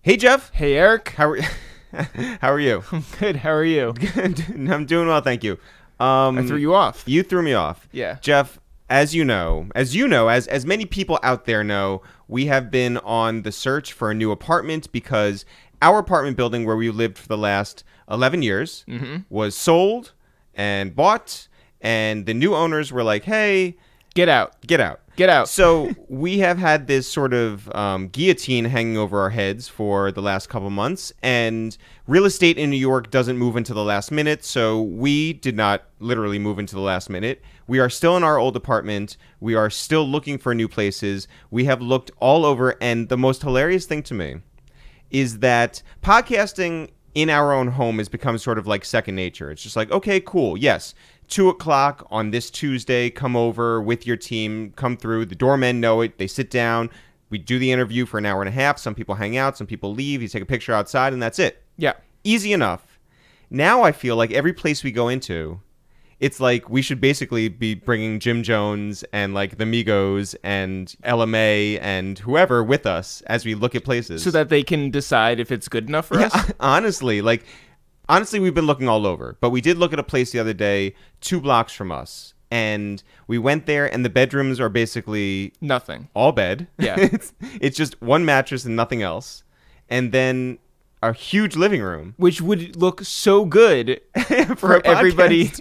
Hey, Jeff. Hey, Eric. How are you? I'm good. How are you? Good. I'm doing well, thank you. I threw you off. You threw me off. Yeah. Jeff, as many people out there know, we have been on the search for a new apartment because our apartment building where we lived for the last 11 years was sold and bought, and the new owners were like, hey, Get out. get out. Get out. So we have had this sort of guillotine hanging over our heads for the last couple months, and real estate in New York doesn't move into the last minute, so we did not literally move into the last minute. We are still in our old apartment. We are still looking for new places. We have looked all over, and the most hilarious thing to me is that podcasting in our own home has become sort of like second nature. It's just like, okay, cool, yes. 2:00 on this Tuesday, come over with your team, come through. The doormen know it. They sit down. We do the interview for an hour and a half. Some people hang out. Some people leave. You take a picture outside, and that's it. Yeah. Easy enough. Now I feel like every place we go into, it's like we should basically be bringing Jim Jones and like the Migos and LMA and whoever with us as we look at places. So that they can decide if it's good enough for us? Honestly, we've been looking all over, but we did look at a place the other day 2 blocks from us, and we went there, and the bedrooms are basically Nothing. all bed. Yeah. It's just one mattress and nothing else, and then a huge living room. Which would look so good for everybody.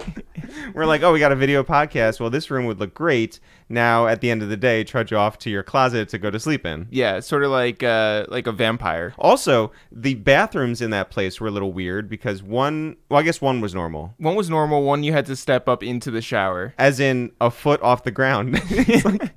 We're like, oh, we got a video podcast. Well, this room would look great. Now, at the end of the day, trudge off to your closet to go to sleep in. Yeah, it's sort of like a vampire. Also, the bathrooms in that place were a little weird because one was normal. One was normal. One you had to step up into the shower. As in a foot off the ground. It's like,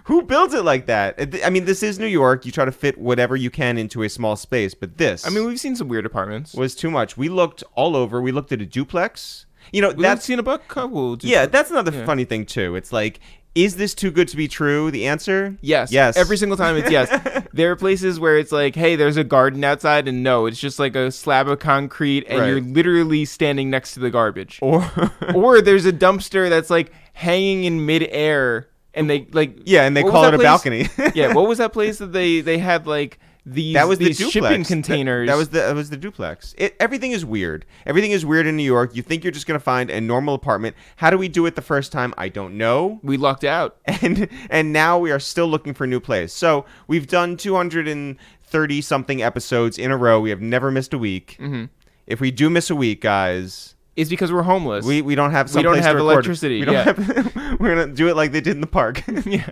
who builds it like that? I mean, this is New York. You try to fit whatever you can into a small space, but this... I mean, we've seen some weird apartments. ...was too much. We looked all over. We looked at a duplex. You know, We've seen a couple. Yeah, that's another funny thing, too. It's like, is this too good to be true? The answer? Yes. Yes. Every single time it's yes. There are places where it's like, hey, there's a garden outside, and no, it's just like a slab of concrete, and you're literally standing next to the garbage. Or there's a dumpster that's like hanging in midair, and they like... Yeah, and they call it a balcony. Yeah, what was that place that they had like... These shipping containers. That was the duplex. Everything is weird. Everything is weird in New York. You think you're just going to find a normal apartment. How do we do it the first time? I don't know. We lucked out. And now we are still looking for a new place. So we've done 230-something episodes in a row. We have never missed a week. Mm-hmm. If we do miss a week, guys... It's because we're homeless. We don't have we don't have electricity. We're gonna do it like they did in the park. Yeah,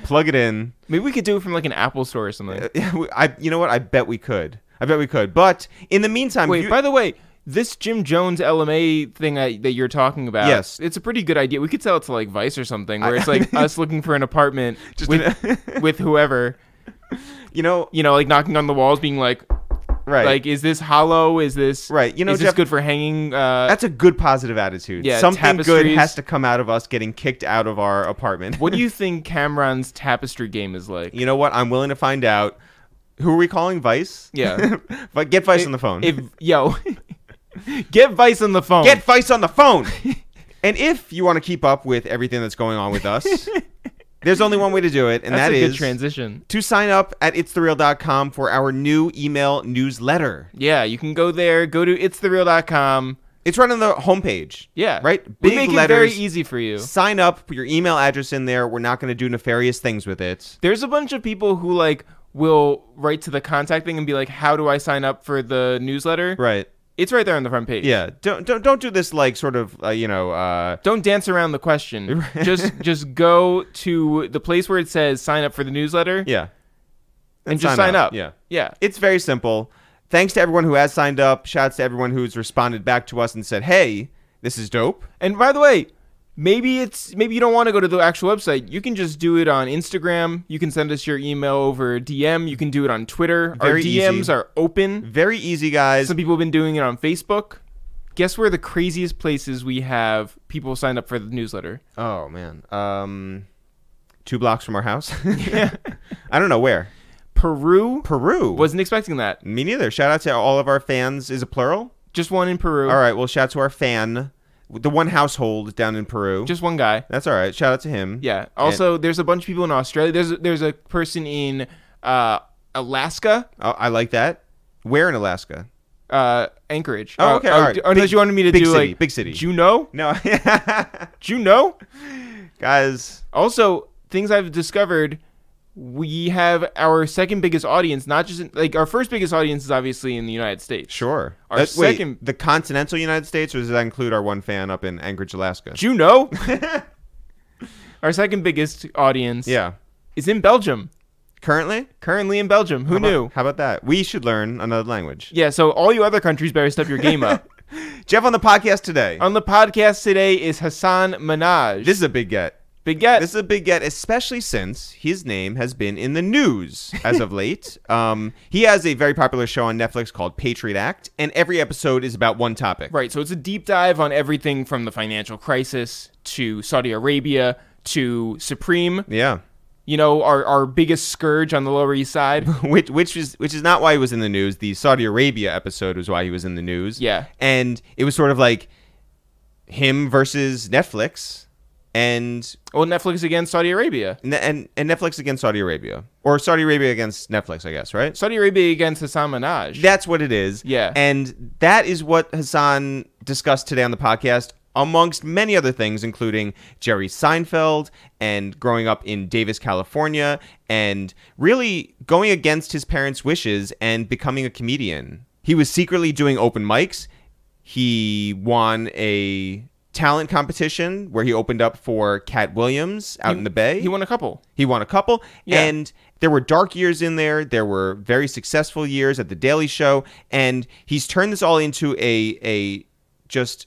plug it in. Maybe we could do it from like an Apple store or something. You know what? I bet we could. But in the meantime, wait. By the way, this Jim Jones LMA thing that you're talking about, yes, it's a pretty good idea. We could sell it to like Vice or something, where it's like us looking for an apartment with whoever. You know, like knocking on the walls, being like. Right. Like, is this hollow? Is this right? You know, is Jeff, this good for hanging? That's a good positive attitude. Yeah, something tapestries. Good has to come out of us getting kicked out of our apartment. What do you think Cameron's tapestry game is like? You know what? I'm willing to find out. Who are we calling? Vice? Yeah. But get Vice on the phone. Get Vice on the phone. Get Vice on the phone. And if you want to keep up with everything that's going on with us. There's only one way to do it, and that's that a is good transition. To sign up at ItsTheReal.com for our new email newsletter. Yeah, you can go there. Go to ItsTheReal.com. It's right on the homepage. Yeah. Right? Big letters. We make it very easy for you. Sign up, put your email address in there. We're not going to do nefarious things with it. There's a bunch of people who like will write to the contact thing and be like, how do I sign up for the newsletter? Right. It's right there on the front page. Yeah, don't do this like sort of Don't dance around the question. just go to the place where it says sign up for the newsletter. Yeah, and just sign up. Yeah. It's very simple. Thanks to everyone who has signed up. Shouts to everyone who's responded back to us and said, "Hey, this is dope." And by the way. Maybe you don't want to go to the actual website. You can just do it on Instagram. You can send us your email over DM. You can do it on Twitter. Our DMs are open. Very easy, guys. Some people have been doing it on Facebook. Guess where the craziest places we have people sign up for the newsletter? Oh, man. 2 blocks from our house? Yeah. I don't know where. Peru? Wasn't expecting that. Me neither. Shout out to all of our fans. Is it plural? Just one in Peru. All right. Well, shout out to our fan. The one household down in Peru. Just one guy. That's all right. Shout out to him. Yeah. Also, there's a bunch of people in Australia. There's a person in Alaska. Oh, I like that. Where in Alaska? Anchorage. Oh, okay. All right. Unless you wanted me to big do city, like big city. Juneau. No. Juneau. Guys. Also, things I've discovered. We have our second biggest audience, not just like our first biggest audience is obviously in the United States. Sure. Our second, the continental United States, or does that include our one fan up in Anchorage, Alaska? Juneau. Our second biggest audience, is in Belgium. Currently in Belgium. Who knew? How about that? We should learn another language. Yeah. So all you other countries better step your game up. Jeff, on the podcast today. On the podcast today is Hasan Minhaj. This is a big get. Big get. This is a big get, especially since his name has been in the news as of late. He has a very popular show on Netflix called Patriot Act, and every episode is about one topic. Right, so it's a deep dive on everything from the financial crisis to Saudi Arabia to Supreme. Yeah. You know, our biggest scourge on the Lower East Side. which is not why he was in the news. The Saudi Arabia episode was why he was in the news. Yeah. And it was sort of like him versus Netflix. And Netflix against Saudi Arabia. And Netflix against Saudi Arabia. Or Saudi Arabia against Netflix, I guess, right? Saudi Arabia against Hasan Minhaj. That's what it is. Yeah. And that is what Hasan discussed today on the podcast, amongst many other things, including Jerry Seinfeld and growing up in Davis, California, and really going against his parents' wishes and becoming a comedian. He was secretly doing open mics. He won a talent competition where he opened up for Cat Williams out in the Bay. He won a couple. Yeah. And there were dark years in there. There were very successful years at The Daily Show. And he's turned this all into a just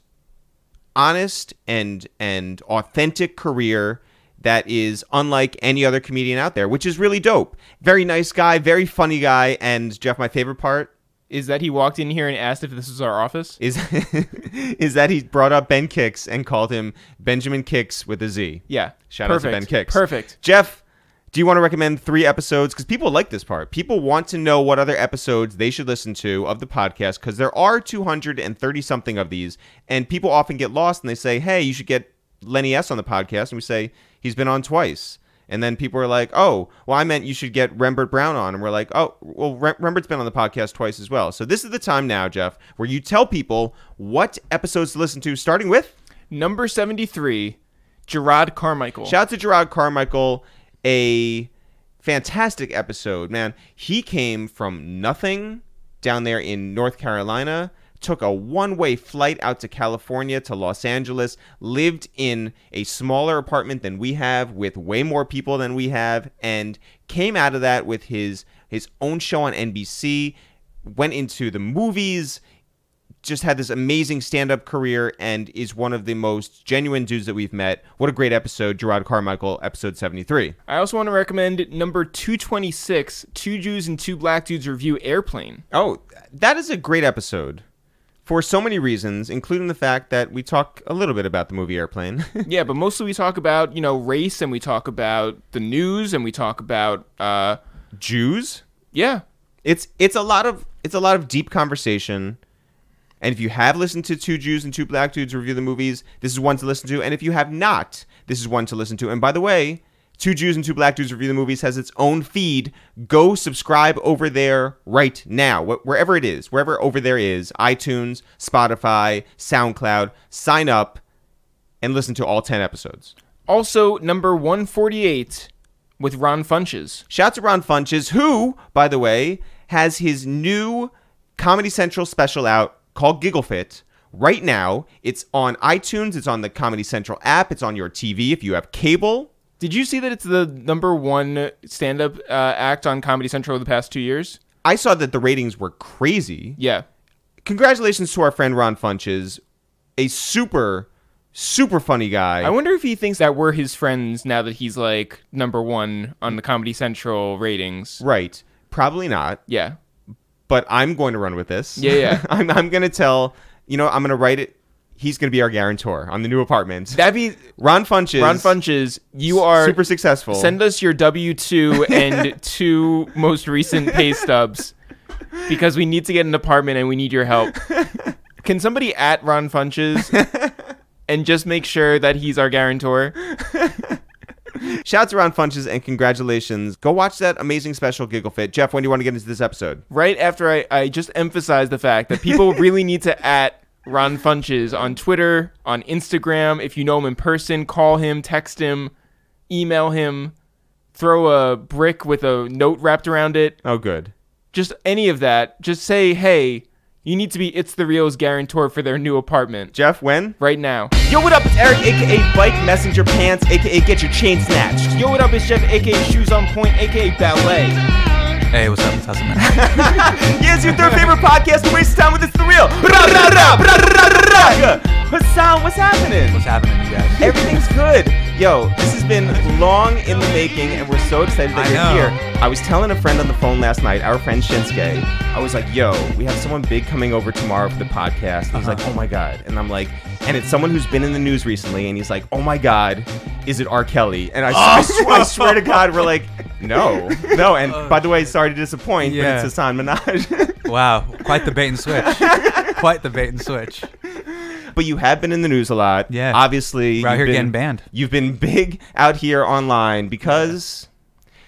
honest and authentic career that is unlike any other comedian out there, which is really dope. Very nice guy, very funny guy. And Jeff, my favorite part is that he walked in here and asked if this was our office. Is that he brought up Ben Kickz and called him Benjamin Kickz with a Z. Yeah. Shout out to Ben Kickz. Perfect. Jeff, do you want to recommend 3 episodes? Because people like this part. People want to know what other episodes they should listen to of the podcast, because there are 230-something of these, and people often get lost and they say, hey, you should get Lenny S. on the podcast. And we say, he's been on twice. And then people are like, oh, well, I meant you should get Rembert Brown on. And we're like, oh, well, Rembert's been on the podcast twice as well. So this is the time now, Jeff, where you tell people what episodes to listen to, starting with number 73, Gerard Carmichael. Shout out to Gerard Carmichael, a fantastic episode, man. He came from nothing down there in North Carolina, took a one-way flight out to California to Los Angeles, lived in a smaller apartment than we have with way more people than we have, and came out of that with his own show on NBC, went into the movies, just had this amazing stand-up career, and is one of the most genuine dudes that we've met. What a great episode, Gerard Carmichael, episode 73. I also want to recommend number 226, Two Jews and Two Black Dudes Review Airplane. Oh, that is a great episode. For so many reasons, including the fact that we talk a little bit about the movie Airplane. Yeah, but mostly we talk about, race, and we talk about the news, and we talk about Jews. Yeah. It's a lot of deep conversation. And if you have listened to Two Jews and Two Black Dudes review the movies, this is one to listen to. And if you have not, this is one to listen to. And by the way, Two Jews and Two Black Dudes review the movies has its own feed. Go subscribe over there right now, wherever it is, wherever over there is, iTunes, Spotify, SoundCloud. Sign up and listen to all 10 episodes. Also, number 148 with Ron Funches. Shout out to Ron Funches, who, by the way, has his new Comedy Central special out called Giggle Fit. Right now, it's on iTunes, it's on the Comedy Central app, it's on your TV if you have cable. Did you see that it's the number 1 stand-up act on Comedy Central the past 2 years? I saw that the ratings were crazy. Yeah. Congratulations to our friend Ron Funches, a super, super funny guy. I wonder if he thinks that we're his friends now that he's like number 1 on the Comedy Central ratings. Right. Probably not. Yeah. But I'm going to run with this. Yeah. I'm going to tell, I'm going to write it. He's going to be our guarantor on the new apartment. That'd be Ron Funches. Ron Funches, you are super successful. Send us your W-2 and 2 most recent pay stubs because we need to get an apartment and we need your help. Can somebody at Ron Funches and just make sure that he's our guarantor? Shouts around Funches and congratulations. Go watch that amazing special Giggle Fit. Jeff, when do you want to get into this episode? Right after I just emphasized the fact that people really need to Ron Funches on Twitter, on Instagram. If you know him in person, call him, text him, email him, throw a brick with a note wrapped around it. Oh, good. Just any of that. Just say, hey, you need to be It's The Real's guarantor for their new apartment. Jeff, when? Right now. Yo, what up? It's Eric, a.k.a. Bike Messenger Pants, a.k.a. Get Your Chain Snatched. Yo, what up? It's Jeff, a.k.a. Shoes on Point, a.k.a. Ballet. Hey, what's up? It's Hasan Minhaj. Yeah, it's your third favorite podcast to waste time with It's The Real. Hasan, what's happening? What's happening, you guys? Everything's good. Yo, this has been long in the making, and we're so excited that you're here. I was telling a friend on the phone last night, our friend Shinsuke, I was like, yo, we have someone big coming over tomorrow for the podcast. And he's like, oh my God. And I'm like, and it's someone who's been in the news recently, and he's like, oh my God, is it R. Kelly? And I swear to God, we're like, no. And by the way, sorry to disappoint, but it's Hasan Minhaj. Wow, quite the bait and switch. Quite the bait and switch. But you have been in the news a lot. Yeah. Obviously, we're out here getting banned. You've been big out here online because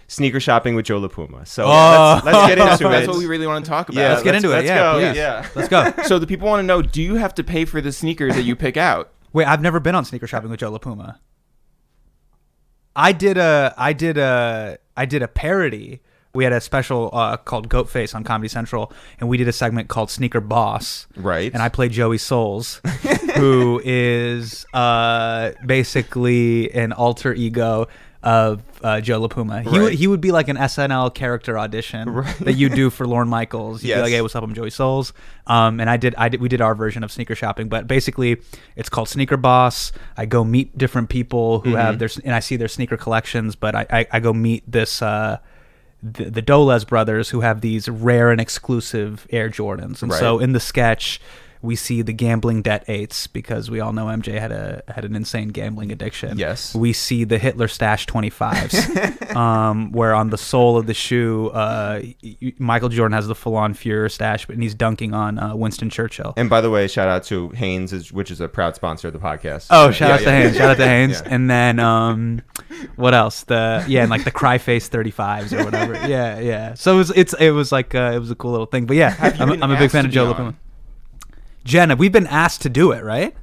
sneaker shopping with Joe LaPuma. So let's get into it. That's what we really want to talk about. Yeah, let's get into it. Yeah, go. please. Yeah. Let's go. So the people want to know, do you have to pay for the sneakers that you pick out? Wait, I've never been on sneaker shopping with Joe LaPuma. I did a parody. We had a special called Goat Face on Comedy Central, and we did a segment called Sneaker Boss. Right. And I played Joey Souls, who is basically an alter ego of Joe LaPuma. He would be like an SNL character audition that you do for Lorne Michaels. You'd be like, hey, what's up? I'm Joey Souls. And we did our version of sneaker shopping, but basically it's called Sneaker Boss. I go meet different people who have and I see their sneaker collections, but I go meet this the Dolez brothers who have these rare and exclusive Air Jordans. And so in the sketch, we see the gambling debt 8s because we all know MJ had an insane gambling addiction. Yes. We see the Hitler stash 25s, where on the sole of the shoe, Michael Jordan has the full-on Führer stash, and he's dunking on Winston Churchill. And by the way, shout out to Hanes, which is a proud sponsor of the podcast. Oh, shout out to Hanes. Shout out to Hanes. Yeah. And then what else? And like the Cry Face 35s or whatever. Yeah. So it was a cool little thing. But yeah, I'm a big fan of Joe LaPuma. Jenna, we've been asked to do it, right?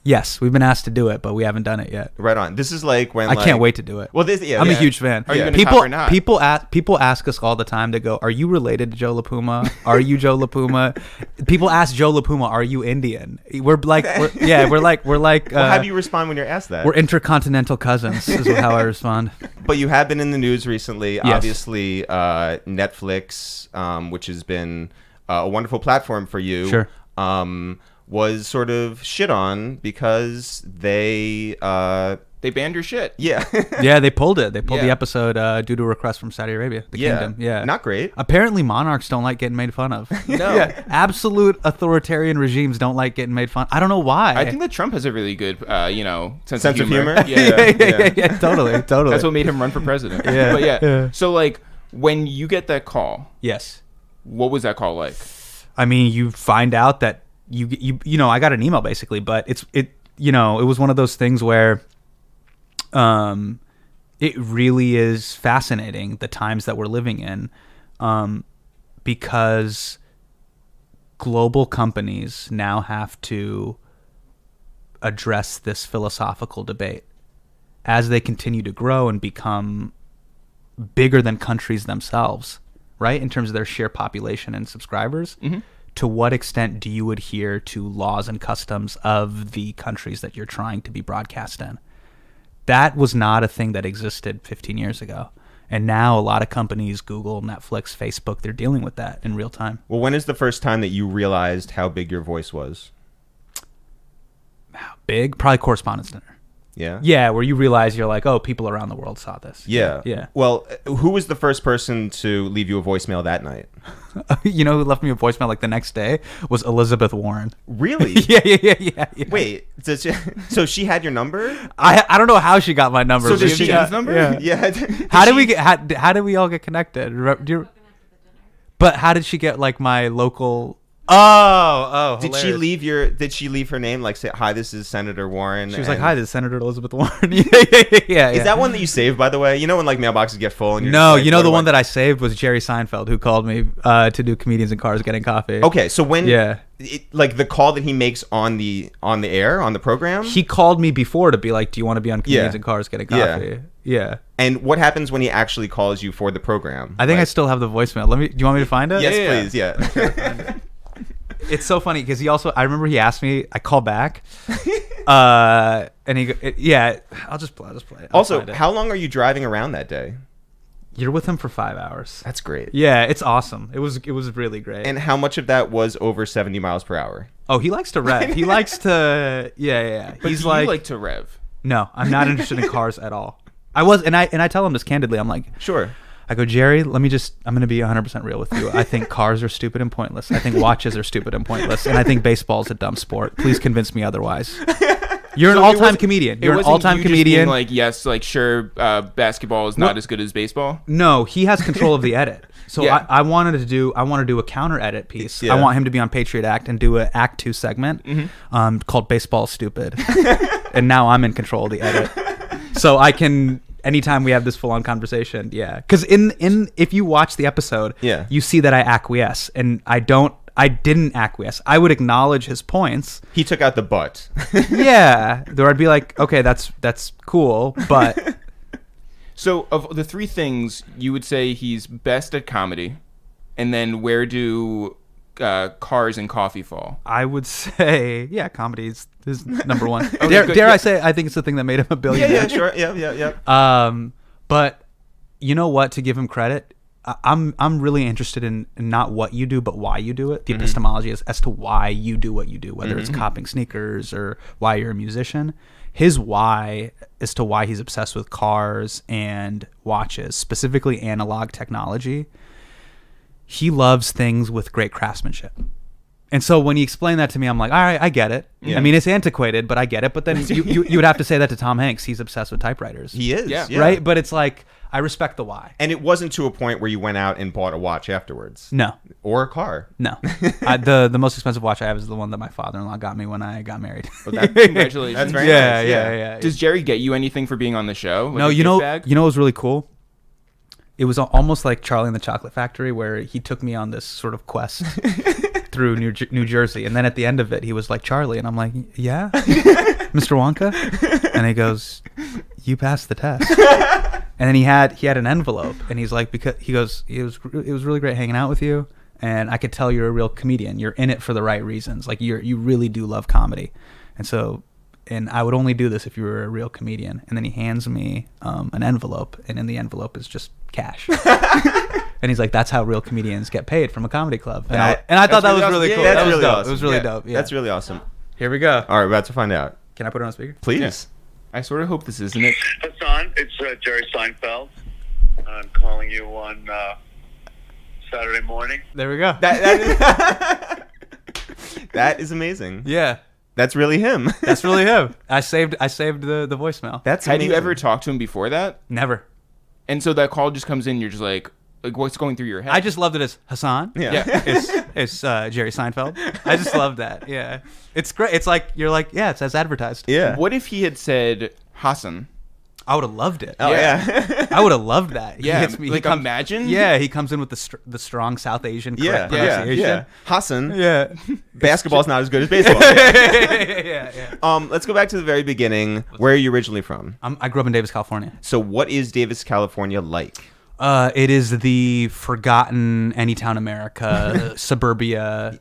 Yes, we've been asked to do it, but we haven't done it yet. Right on. This is like when I can't wait to do it. Well, I'm a huge fan. Are you going to top or not? People ask us all the time to go, are you related to Joe LaPuma? Are you Joe LaPuma? People ask Joe LaPuma, are you Indian? We're like well, how do you respond when you're asked that? We're intercontinental cousins is how I respond. But you have been in the news recently. Yes. Obviously, Netflix, which has been a wonderful platform for you. Sure. Was sort of shit on because they banned your shit. Yeah. Yeah, they pulled it. They pulled the episode due to a request from Saudi Arabia, the kingdom. Yeah. Not great. Apparently monarchs don't like getting made fun of. No. Yeah. Absolute authoritarian regimes don't like getting made fun. I don't know why. I think that Trump has a really good sense of humor. Yeah, totally. That's what made him run for president. Yeah. But so like when you get that call, yes. What was that call like? I mean, you find out that you I got an email basically, but it was one of those things where it really is fascinating the times that we're living in, because global companies now have to address this philosophical debate as they continue to grow and become bigger than countries themselves, right? In terms of their sheer population and subscribers. Mm-hmm. To what extent do you adhere to laws and customs of the countries that you're trying to be broadcast in? That was not a thing that existed 15 years ago. And now a lot of companies, Google, Netflix, Facebook, they're dealing with that in real time. Well, when is the first time that you realized how big your voice was? How big? Probably Correspondents Dinner. Yeah? Yeah, where you realize you're like, oh, people around the world saw this. Yeah. Well, who was the first person to leave you a voicemail that night? You know who left me a voicemail like the next day? Was Elizabeth Warren. Really? Yeah. Wait, so she had your number? I don't know how she got my number. So did she have his number? Yeah. How did we all get connected? But how did she get like my local Oh, Did she leave her name, like say, "Hi, this is Senator Warren"? She was like, "Hi, this is Senator Elizabeth Warren." yeah. Is that one that you saved, by the way? You know when like mailboxes get full and you're no, like, you know the one that I saved was Jerry Seinfeld, who called me to do Comedians in Cars Getting Coffee. Okay, so when like the call that he makes on the air on the program, he called me before to be like, "Do you want to be on Comedians in Cars Getting Coffee?" Yeah. And what happens when he actually calls you for the program? I think I still have the voicemail. Do you want me to find it? Yes, please. Yeah. It's so funny because I remember he asked me, I called back, and I'll just play it. Also, how long are you driving around that day? You're with him for 5 hours. That's great. Yeah, it's awesome. It was really great. And how much of that was over 70 miles per hour? Oh, he likes to rev. He likes to, yeah. But He's do you like to rev? No, I'm not interested in cars at all. And I tell him this candidly. I'm like, sure. I go, Jerry, I'm going to be 100% real with you. I think cars are stupid and pointless. I think watches are stupid and pointless. And I think baseball's a dumb sport. Please convince me otherwise. You're an all-time comedian. You're an all-time comedian. Like, yes, like, sure, basketball is not as good as baseball. No, he has control of the edit. So I want to do a counter edit piece. I want him to be on Patriot Act and do an Act 2 segment called Baseball Stupid. And now I'm in control of the edit. So I can... Anytime we have this full-on conversation, because if you watch the episode, you see that I acquiesce, and I didn't acquiesce. I would acknowledge his points. He took out the but. There I'd be like, okay, that's cool, but. So of the three things, you would say he's best at comedy, and then where do cars and coffee fall? I would say, comedy is number one. Dare I say, I think it's the thing that made him a billionaire. Yeah, sure. Yeah. But you know what? To give him credit, I'm really interested in not what you do, but why you do it. The epistemology is as to why you do what you do, whether it's copping sneakers or why you're a musician. His why as to why he's obsessed with cars and watches, specifically analog technology. He loves things with great craftsmanship. And so when he explained that to me, I'm like, all right, I get it. Yeah. I mean, it's antiquated, but I get it. But then you would have to say that to Tom Hanks. He's obsessed with typewriters. He is. Yeah. Right? But it's like, I respect the why. And it wasn't to a point where you went out and bought a watch afterwards. No. Or a car. No. The most expensive watch I have is the one that my father-in-law got me when I got married. Well, congratulations. That's very nice. Yeah. Does Jerry get you anything for being on the show? Like no, you know what was really cool? It was almost like Charlie and the Chocolate Factory, where he took me on this sort of quest through New Jersey. And then at the end of it, he was like, Charlie. And I'm like, yeah, Mr. Wonka? And he goes, you passed the test. And then he had an envelope. And he's like, because he goes, it was really great hanging out with you. And I could tell you're a real comedian. You're in it for the right reasons. Like you really do love comedy. And I would only do this if you were a real comedian. And then he hands me an envelope, and in the envelope is just cash. And he's like, that's how real comedians get paid from a comedy club. And I thought that was really cool. That was dope. Awesome. It was really dope. Yeah. That's really awesome. Here we go. All right, we're about to find out. Can I put it on speaker? Please. Yeah. I sort of hope this isn't it. Hasan, it's Jerry Seinfeld. I'm calling you on Saturday morning. There we go. That is amazing. Yeah. That's really him. That's really him. I saved the voicemail. That's Had amazing. you ever talked to him before that? Never. And so that call just comes in, you're just like what's going through your head? I just loved it as Hasan. Yeah. It's Jerry Seinfeld. I just loved that. Yeah. It's great. It's like, you're like, yeah, it's as advertised. Yeah. What if he had said Hasan? I would have loved it. Oh, yeah. I would have loved that. Yeah. He hits me. Like, imagine? Yeah, he comes in with the strong South Asian correct pronunciation. Yeah. Hasan. Yeah. Basketball's not as good as baseball. Yeah. Let's go back to the very beginning. Where are you originally from? I grew up in Davis, California. So what is Davis, California like? It is the forgotten Anytown America, suburbia,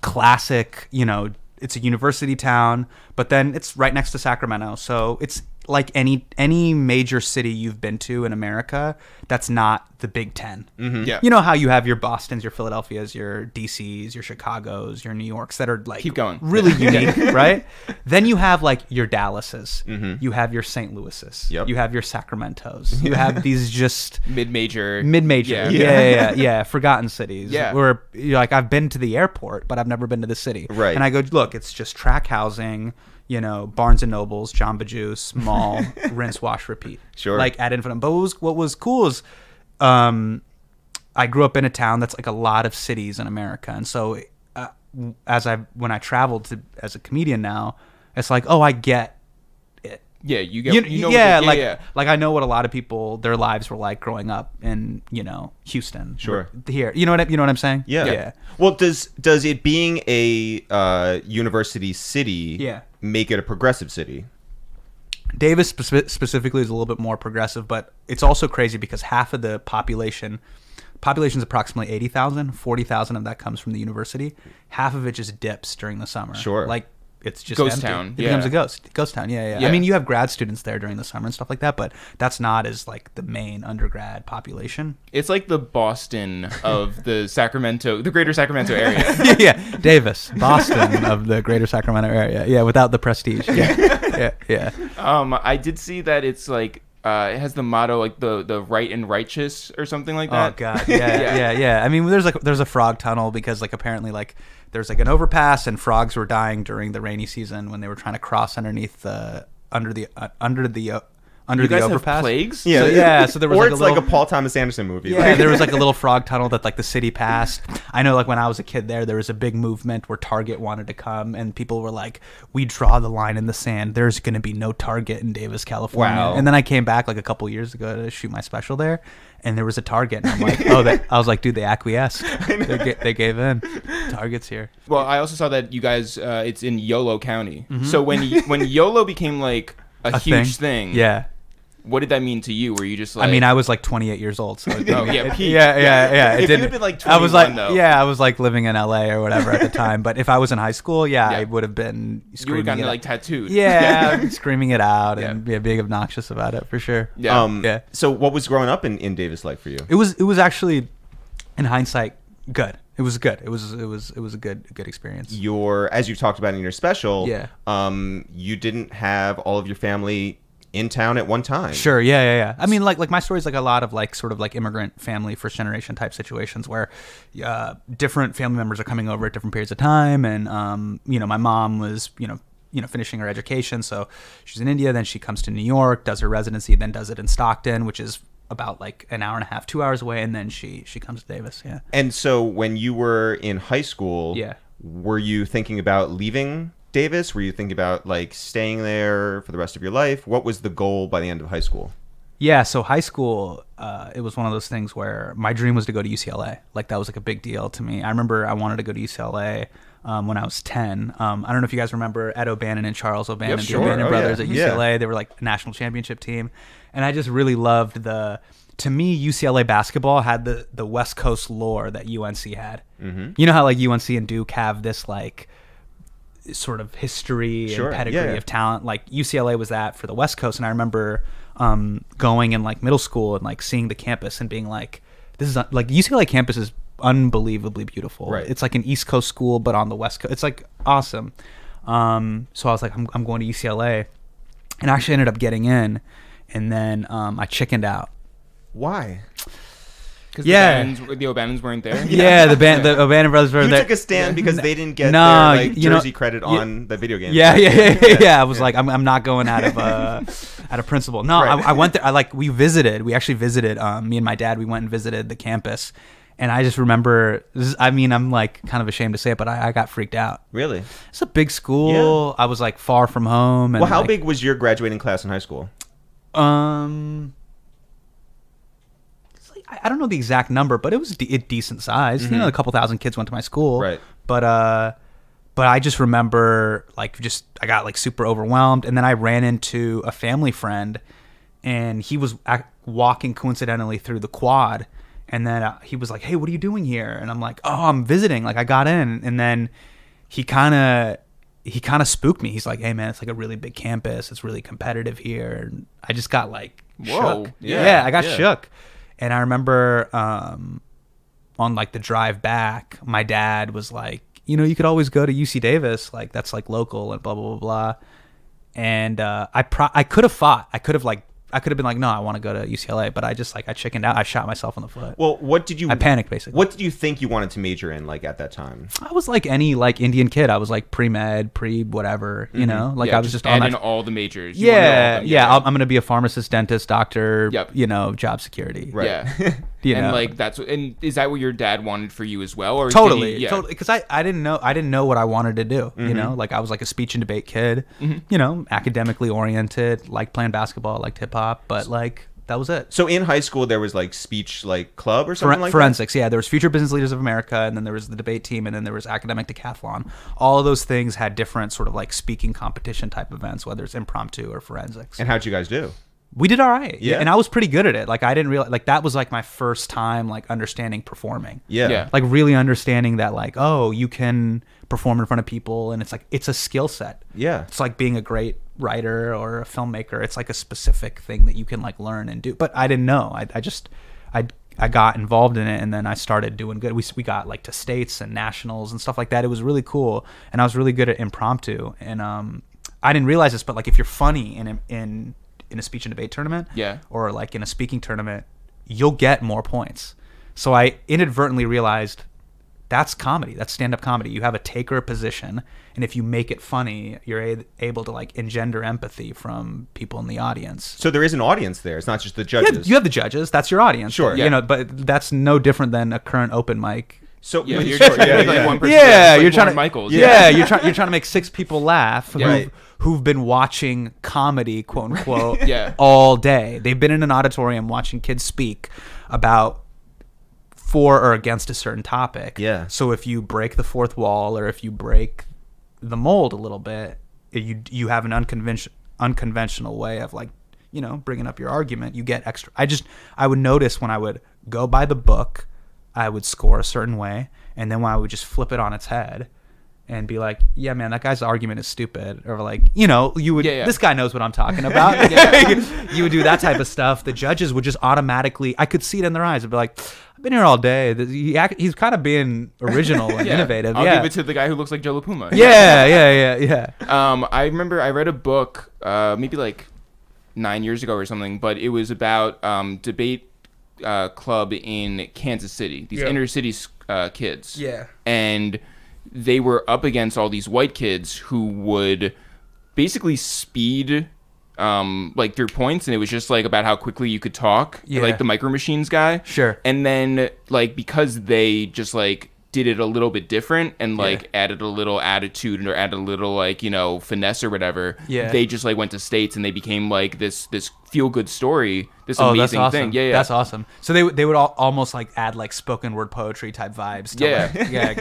classic, it's a university town, but then it's right next to Sacramento. So it's like any major city you've been to in America that's not the Big Ten. Mm-hmm. Yeah. You know how you have your Bostons, your Philadelphias, your DCs, your Chicagos, your New Yorks that are like keep going. really unique, right? Then you have like your Dallases. Mm-hmm. You have your St. Louises. Yep. You have your Sacramentos. You have these just mid-major. Yeah. Forgotten cities. Yeah. Where you're like, I've been to the airport, but I've never been to the city. Right. And I go, look, it's just track housing, Barnes and Nobles, Jamba Juice, mall, rinse, wash, repeat. Sure. Like ad infinitum. But what was cool is I grew up in a town that's like a lot of cities in America. And so when I traveled as a comedian now, it's like, oh, I get it. Yeah, you get like I know what a lot of people their lives were like growing up in, Houston. Sure. Here. You know what I'm saying? Yeah. Well, does it being a university city make it a progressive city? Davis specifically is a little bit more progressive, but it's also crazy because half of the population is approximately 80,000. 40,000 of that comes from the university. Half of it just dips during the summer. Sure. Like it's just ghost empty. town. It becomes a ghost town. Yeah. I mean, you have grad students there during the summer and stuff like that, but that's not as like the main undergrad population. It's like the Boston of the greater Sacramento area. Yeah, Davis, Boston of the greater Sacramento area. Yeah, without the prestige. Yeah. I did see that it's like it has the motto like the right and righteous or something like that. Oh God, yeah. I mean, there's a frog tunnel because like apparently like there's like an overpass and frogs were dying during the rainy season when they were trying to cross underneath under the You guys overpass. have plagues? Yeah. So there was or like it's a little, like a Paul Thomas Anderson movie. Yeah, there was like a little frog tunnel that like the city passed. I know like when I was a kid there was a big movement where Target wanted to come and people were like, we draw the line in the sand. There's going to be no Target in Davis, California. Wow. And then I came back like a couple years ago to shoot my special there and there was a Target. And I'm like, I was like, dude, they acquiesced. They gave in. Target's here. Well, I also saw that you guys, it's in Yolo County. Mm-hmm. So when Yolo became like a huge thing. Yeah. What did that mean to you? Were you just like... I mean, I was like 28 years old. So yeah, It if didn't. You'd been like 21, I was like, though. I was like living in LA or whatever at the time. But if I was in high school, I would have been screaming. You would have gotten like tattooed. Yeah, screaming it out and being obnoxious about it for sure. Yeah. So what was growing up in Davis like for you? It was actually, in hindsight, good. It was good. It was a good experience. As you've talked about in your special, Yeah. You didn't have all of your family in town at one time. Sure, yeah. I mean, like my story is like a lot of like sort of like immigrant family, first generation type situations where different family members are coming over at different periods of time, and my mom was finishing her education, so she's in India, then she comes to New York, does her residency, then does it in Stockton, which is about like an hour and a half, 2 hours away, and then she comes to Davis. Yeah. And so when you were in high school, were you thinking about leaving Davis? Were you thinking about like staying there for the rest of your life? What was the goal by the end of high school? Yeah, so high school, it was one of those things where my dream was to go to UCLA. Like that was like a big deal to me. I remember I wanted to go to UCLA when I was 10. I don't know if you guys remember Ed O'Bannon and Charles O'Bannon, the O'Bannon brothers at UCLA. They were like a national championship team. And I just really loved to me, UCLA basketball had the West Coast lore that UNC had. Mm-hmm. You know how like UNC and Duke have this like sort of history and pedigree of talent. Like UCLA was that for the West Coast. And I remember going in like middle school and like seeing the campus and being like, this is like UCLA campus is unbelievably beautiful. Right. It's like an East Coast school, but on the West Coast. It's like awesome. So I was like, I'm going to UCLA, and I actually ended up getting in, and then I chickened out. Why? Because the O'Bannons weren't there. The O'Bannon brothers were there. You took a stand because they didn't get their jersey credit on the video game. Yeah. I was like, I'm not going out of principle. No, I went there. We actually visited. Me and my dad. We went and visited the campus, and I just remember. I'm like kind of ashamed to say it, but I got freaked out. Really? It's a big school. I was like far from home. And how big was your graduating class in high school? I don't know the exact number, but it was a decent size. Mm-hmm. A couple thousand kids went to my school. Right. But I just remember I got like super overwhelmed, and then I ran into a family friend, and he was walking coincidentally through the quad, and then he was like, "Hey, what are you doing here?" And I'm like, "Oh, I'm visiting. Like I got in," and then he kind of spooked me. He's like, "Hey, man, it's like a really big campus. It's really competitive here." And I just got like shook. Yeah, I got shook. And I remember on like the drive back, my dad was like, you could always go to UC Davis, like that's like local and blah blah blah blah. And I could have fought. I could have been like, no, I want to go to UCLA, but I just I chickened out. I shot myself in the foot. Well, I panicked basically. What did you think you wanted to major in like at that time? I was like any like Indian kid. I was like pre-med, whatever, Mm-hmm. I was just on in all the majors. I'm going to be a pharmacist, dentist, doctor, job security. Right. You and know? like and is that what your dad wanted for you as well? Or Totally, yeah. totally. Because I didn't know what I wanted to do. You know, like I was like a speech and debate kid. You know, academically oriented, liked playing basketball, liked hip hop, but like that was it. So in high school, there was like speech like club or something like Forensics, yeah. There was Future Business Leaders of America, and then there was the debate team, and then there was academic decathlon. All of those things had different sort of like speaking competition type events, whether it's impromptu or forensics. that? And how'd you guys do? We did all right. Yeah. And I was pretty good at it. Like I didn't realize, like that was like my first time like understanding performing. Yeah. Like really understanding that like, oh, you can perform in front of people, and it's like it's a skill set. Yeah. It's like being a great writer or a filmmaker. It's like a specific thing that you can like learn and do. But I didn't know. I got involved in it, and then I started doing good. We got like to states and nationals and stuff like that. It was really cool, and I was really good at impromptu. And I didn't realize this, but like if you're funny in a speech and debate tournament, or like in a speaking tournament, you'll get more points. So I inadvertently realized that's comedy. That's stand-up comedy. You have a taker position, and if you make it funny, you're able to like engender empathy from people in the audience. So there is an audience there. It's not just the judges. You have the judges. That's your audience. Sure. You know, but that's no different than a current open mic. So Yeah, when you're you're- trying to make like one person. Yeah, like you're trying to Michaels. Yeah, you're trying to make 6 people laugh Right. who've been watching comedy, quote unquote, Yeah. all day. They've been in an auditorium watching kids speak about for or against a certain topic. Yeah. So if you break the fourth wall, or if you break the mold a little bit, you have an unconventional way of like, you know, bringing up your argument. You get extra. I would notice when I would go by the book, I would score a certain way, and then when I would just flip it on its head and be like, yeah, man, that guy's argument is stupid, or like, you know, you would, this guy knows what I'm talking about. You would do that type of stuff. The judges would just automatically, I could see it in their eyes. I'd be like, I've been here all day. He's kind of being original and innovative. I'll give it to the guy who looks like Joe LaPuma. Yeah. I remember I read a book maybe like 9 years ago or something, but it was about debate club in Kansas City, these inner city kids. Yeah. And they were up against all these white kids who would basically speed like through points, and it was just like about how quickly you could talk, like the Micro Machines guy. Sure. And then like because they just like did it a little bit different and like added a little attitude or added a little like, you know, finesse or whatever, they just like went to states and they became like this feel good story, this amazing that's awesome. thing. That's awesome. So they would almost like add like spoken word poetry type vibes to like,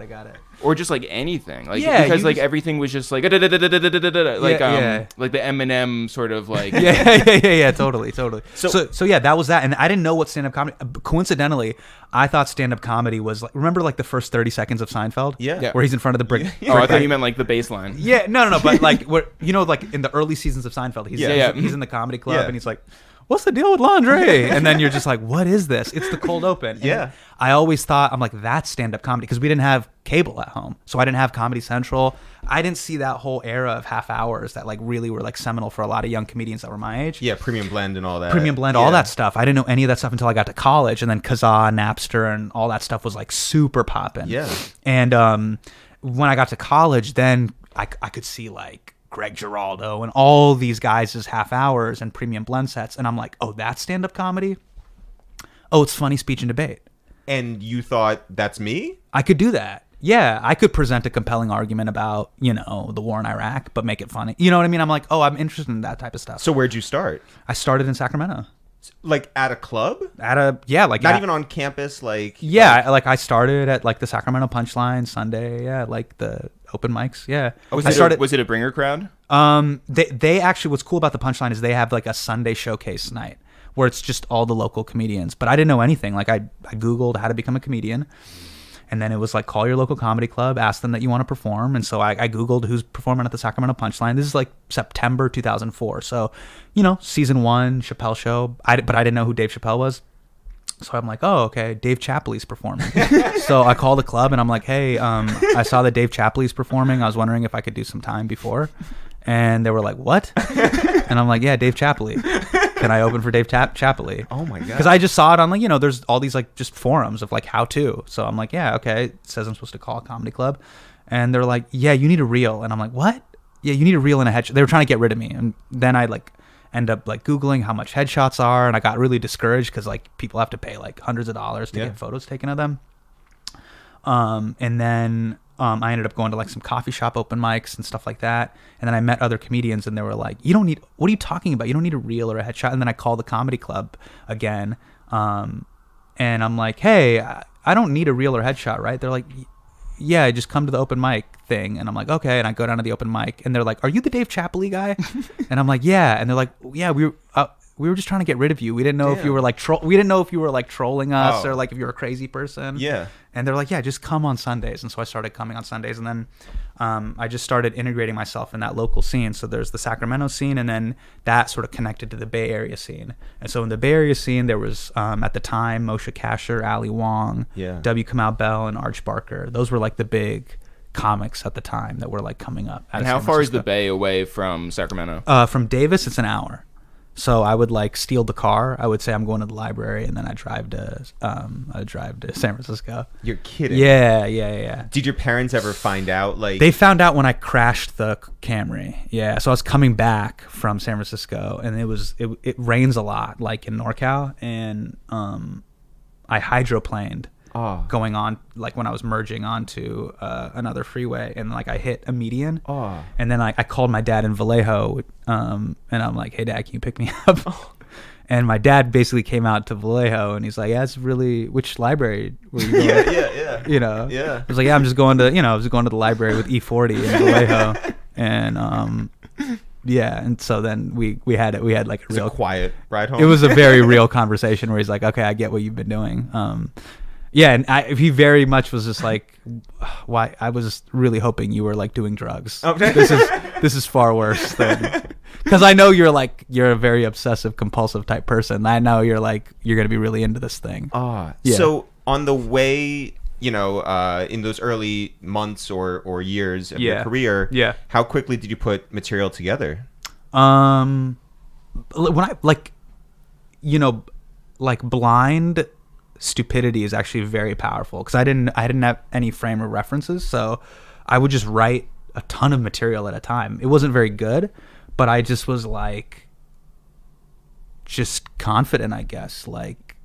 got it. Or just like anything, like because like everything was just like like the Eminem sort of like totally. So yeah, that was that, and I didn't know what stand up comedy. Coincidentally, I thought stand up comedy was like, remember like the first 30 seconds of Seinfeld, Yeah. where he's in front of the brick. Oh, I thought you meant like the bass line. Yeah, no, but like where, you know, like in the early seasons of Seinfeld, he's in the comedy club and he's like, what's the deal with laundry? And then you're just like, what is this? It's the cold open. And I always thought, I'm like, that's stand-up comedy, because we didn't have cable at home. So I didn't have Comedy Central. I didn't see that whole era of half hours that like really were like seminal for a lot of young comedians that were my age. Yeah, Premium Blend and all that. All that stuff. I didn't know any of that stuff until I got to college, and then Kazaa, Napster, and all that stuff was like super popping. Yeah. And when I got to college, then I could see like Greg Giraldo and all these guys as half hours and Premium Blend sets, and I'm like, oh, that's stand-up comedy? Oh, it's funny speech and debate. And you thought, that's me? I could do that. Yeah, I could present a compelling argument about, you know, the war in Iraq, but make it funny. You know what I mean? I'm like, oh, I'm interested in that type of stuff. So where'd you start? I started in Sacramento. Like at a club? Not even on campus, like... Yeah, like I started at like the Sacramento Punchline Sunday, like the open mics, Was it a bringer crowd? They actually, what's cool about the Punchline is they have like a Sunday showcase night where it's just all the local comedians. But I didn't know anything. Like I Googled how to become a comedian, and then it was like, call your local comedy club, ask them that you want to perform. And so I Googled who's performing at the Sacramento Punchline. This is like September 2004. So, you know, season 1, Chappelle show. But I didn't know who Dave Chappelle was. So I'm like, oh, okay, Dave Chapley's performing. So I call the club and I'm like, hey, I saw that Dave Chapley's performing. I was wondering if I could do some time before. And they were like, what? And I'm like, yeah, Dave Chapley. Can I open for Dave Chapley? Oh my God. Because I just saw it on like, you know, there's all these like just forums of like how to. So I'm like, yeah, okay. It says I'm supposed to call a comedy club. And they're like, yeah, you need a reel. And I'm like, what? Yeah, you need a reel and a headshot. They were trying to get rid of me. And then I like end up like Googling how much headshots are, and I got really discouraged because like people have to pay like hundreds of dollars to get photos taken of them. And then I ended up going to like some coffee shop open mics and stuff like that. And then I met other comedians, and they were like, "You don't need. What are you talking about? You don't need a reel or a headshot." And then I called the comedy club again, and I'm like, "Hey, I don't need a reel or headshot, right?" They're like, "Yeah, just come to the open mic thing." And I'm like, "Okay." And I go down to the open mic, and they're like, "Are you the Dave Chappelle guy?" And I'm like, "Yeah." And they're like, "Yeah, we were just trying to get rid of you. We didn't know if you were like we didn't know if you were like trolling us or like if you were a crazy person." Yeah. And they're like, "Yeah, just come on Sundays." And so I started coming on Sundays, and then I just started integrating myself in that local scene. So there's the Sacramento scene, and then that sort of connected to the Bay Area scene. And so in the Bay Area scene, there was at the time Moshe Kasher, Ali Wong, W. Kamau Bell, and Arch Barker. Those were like the big comics at the time that were like coming up. And how far is the Bay away from Sacramento? From Davis, it's an hour. So I would like steal the car. I would say I'm going to the library, and then I drive to San Francisco. You're kidding. Yeah. Did your parents ever find out? Like, they found out when I crashed the Camry. Yeah. So I was coming back from San Francisco, and it rains a lot, like in NorCal, and I hydroplaned. Going on, like when I was merging onto another freeway, and like I hit a median, and then I called my dad in Vallejo, and I'm like, "Hey Dad, can you pick me up?" And my dad basically came out to Vallejo, and he's like, "Yeah, it's really, which library were you going?" yeah. You know, I was like, "Yeah, I'm just going to, I was going to the library with E40 in Vallejo," and yeah, and so then we had like a real quiet ride home. It was a very real conversation where he's like, "Okay, I get what you've been doing." Yeah, and he very much was just like, "Why? I was really hoping you were like doing drugs. Okay. This is far worse than because I know you're a very obsessive compulsive type person. I know you're gonna be really into this thing." Yeah. So on the way, in those early months or years of your career, how quickly did you put material together? When I blind stupidity is actually very powerful because I didn't have any frame of references, so I would just write a ton of material at a time. It wasn't very good, but I just was like just confident, I guess. Like,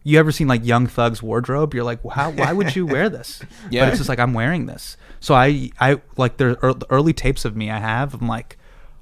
you ever seen like Young Thug's wardrobe? You're like, why would you wear this? But it's just like, I'm wearing this. So I like the early tapes of me I have,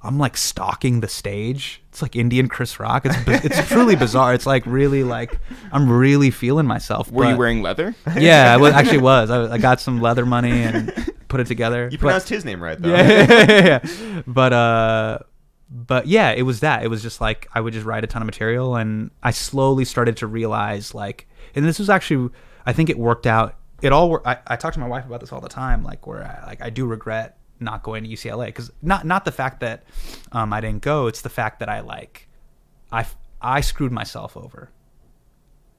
I'm like stalking the stage. It's like Indian Chris Rock. It's truly bizarre. It's like really like I'm really feeling myself. Were you wearing leather? Yeah, I was. I got some leather money and put it together. You pronounced his name right though. Yeah. But yeah, it was that. It was just like I would just write a ton of material, and I slowly started to realize like, and this was actually, I think it worked out. It all worked. I talk to my wife about this all the time, like where I do regret not going to UCLA, because not the fact that I didn't go, it's the fact that I screwed myself over.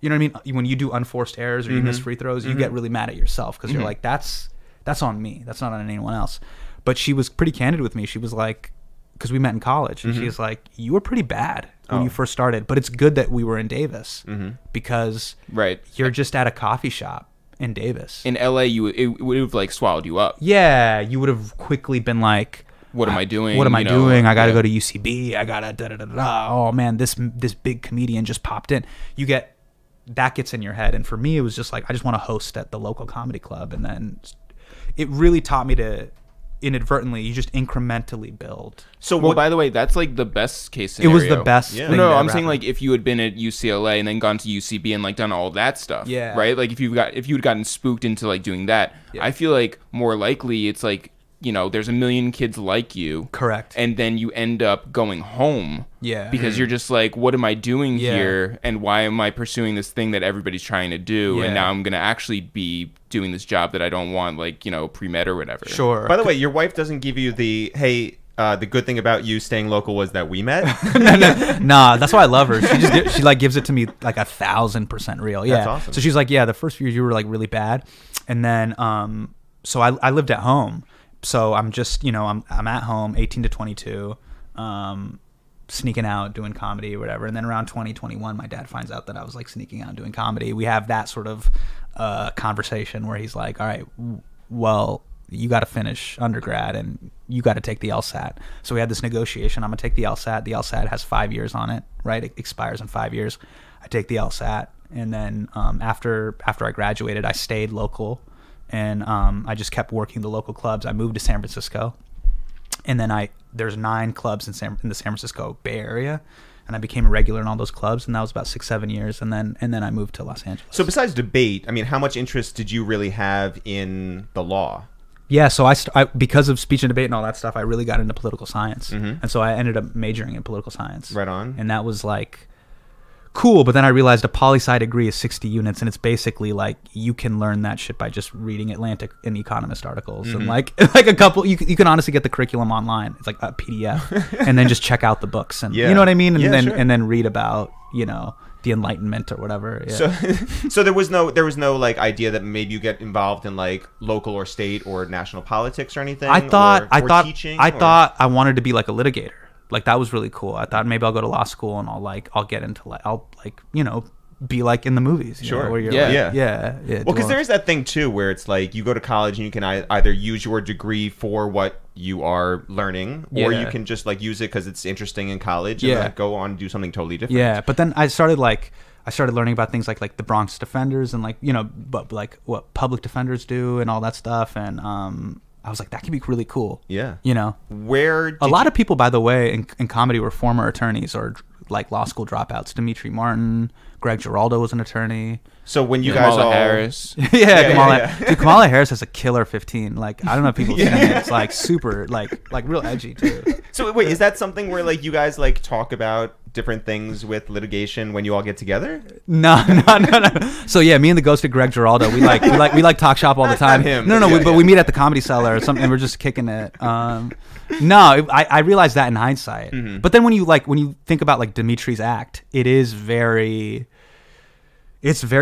You know what I mean? When you do unforced errors or you miss free throws, you get really mad at yourself because you're like, that's on me, that's not on anyone else. But she was pretty candid with me. She was like, because we met in college, and she was like, you were pretty bad when you first started, but it's good that we were in Davis because you're just at a coffee shop in Davis. In LA, it would have like swallowed you up. Yeah, you would have quickly been like, "What am I doing? What am I doing? I got to go to UCB. I got to da da da da. Oh man, this big comedian just popped in." That gets in your head, and for me, it was just like I just want to host at the local comedy club, and then it really taught me to inadvertently you just incrementally build. So by the way, that's like the best case scenario. It was the best thing. No, I'm saying like if you had been at UCLA and then gone to UCB and like done all that stuff, right? Like if you'd gotten spooked into like doing that, I feel like more likely it's like, there's a million kids like you. Correct. And then you end up going home. Yeah. Because you're just like, what am I doing here? And why am I pursuing this thing that everybody's trying to do? Yeah. And now I'm going to actually be doing this job that I don't want, like, pre-med or whatever. Sure. By the way, your wife doesn't give you the, hey, the good thing about you staying local was that we met? Nah, that's why I love her. She like gives it to me like 1,000% real. Yeah. That's awesome. So she's like, yeah, the first few years you were like really bad. And then, so I lived at home. So I'm just, I'm at home, 18 to 22, sneaking out, doing comedy or whatever. And then around 2021, my dad finds out that I was like sneaking out and doing comedy. We have that sort of conversation where he's like, all right, well, you got to finish undergrad and you got to take the LSAT. So we had this negotiation. I'm gonna take the LSAT. The LSAT has 5 years on it, right? It expires in 5 years. I take the LSAT, and then after I graduated, I stayed local, and I just kept working the local clubs. I moved to San Francisco, and then there's 9 clubs in the San Francisco Bay Area, and I became a regular in all those clubs, and that was about 6-7 years, and then I moved to Los Angeles. So besides debate, I mean, how much interest did you really have in the law? Yeah, so I because of speech and debate and all that stuff, I really got into political science, and so I ended up majoring in political science. Right on. And that was like cool, but then I realized a poli-sci degree is 60 units, and it's basically like you can learn that shit by just reading Atlantic and Economist articles, and like a couple. You can honestly get the curriculum online. It's like a PDF, and then just check out the books, and you know what I mean, and then read about the Enlightenment or whatever. Yeah. So there was no like idea that maybe you get involved in like local or state or national politics or anything. I thought teaching, thought I wanted to be like a litigator. Like that was really cool. I thought maybe I'll go to law school and I'll get into be like in the movies. Sure. Where you're yeah. Well, because there is that thing too where it's like you go to college and you can either use your degree for what you are learning, or you can just like use it because it's interesting in college and then go on and do something totally different. Yeah, but then I started learning about things like the Bronx Defenders and but like what public defenders do and all that stuff, and I was like, that could be really cool. Yeah. Where a lot of people, by the way, in comedy were former attorneys or like law school dropouts. Dimitri Martin, Greg Giraldo was an attorney. So when you guys all Harris. Dude, Kamala Harris has a killer 15. Like, I don't know if people have seen it. It's like super, like real edgy too. So wait, is that something where like you guys like talk about different things with litigation when you all get together? No. So yeah, me and the ghosted Greg Giraldo, we like talk shop all the time. Not him, but we meet at the Comedy Cellar or something, and we're just kicking it. I realized that in hindsight. But then when you think about like Dimitri's act, it's very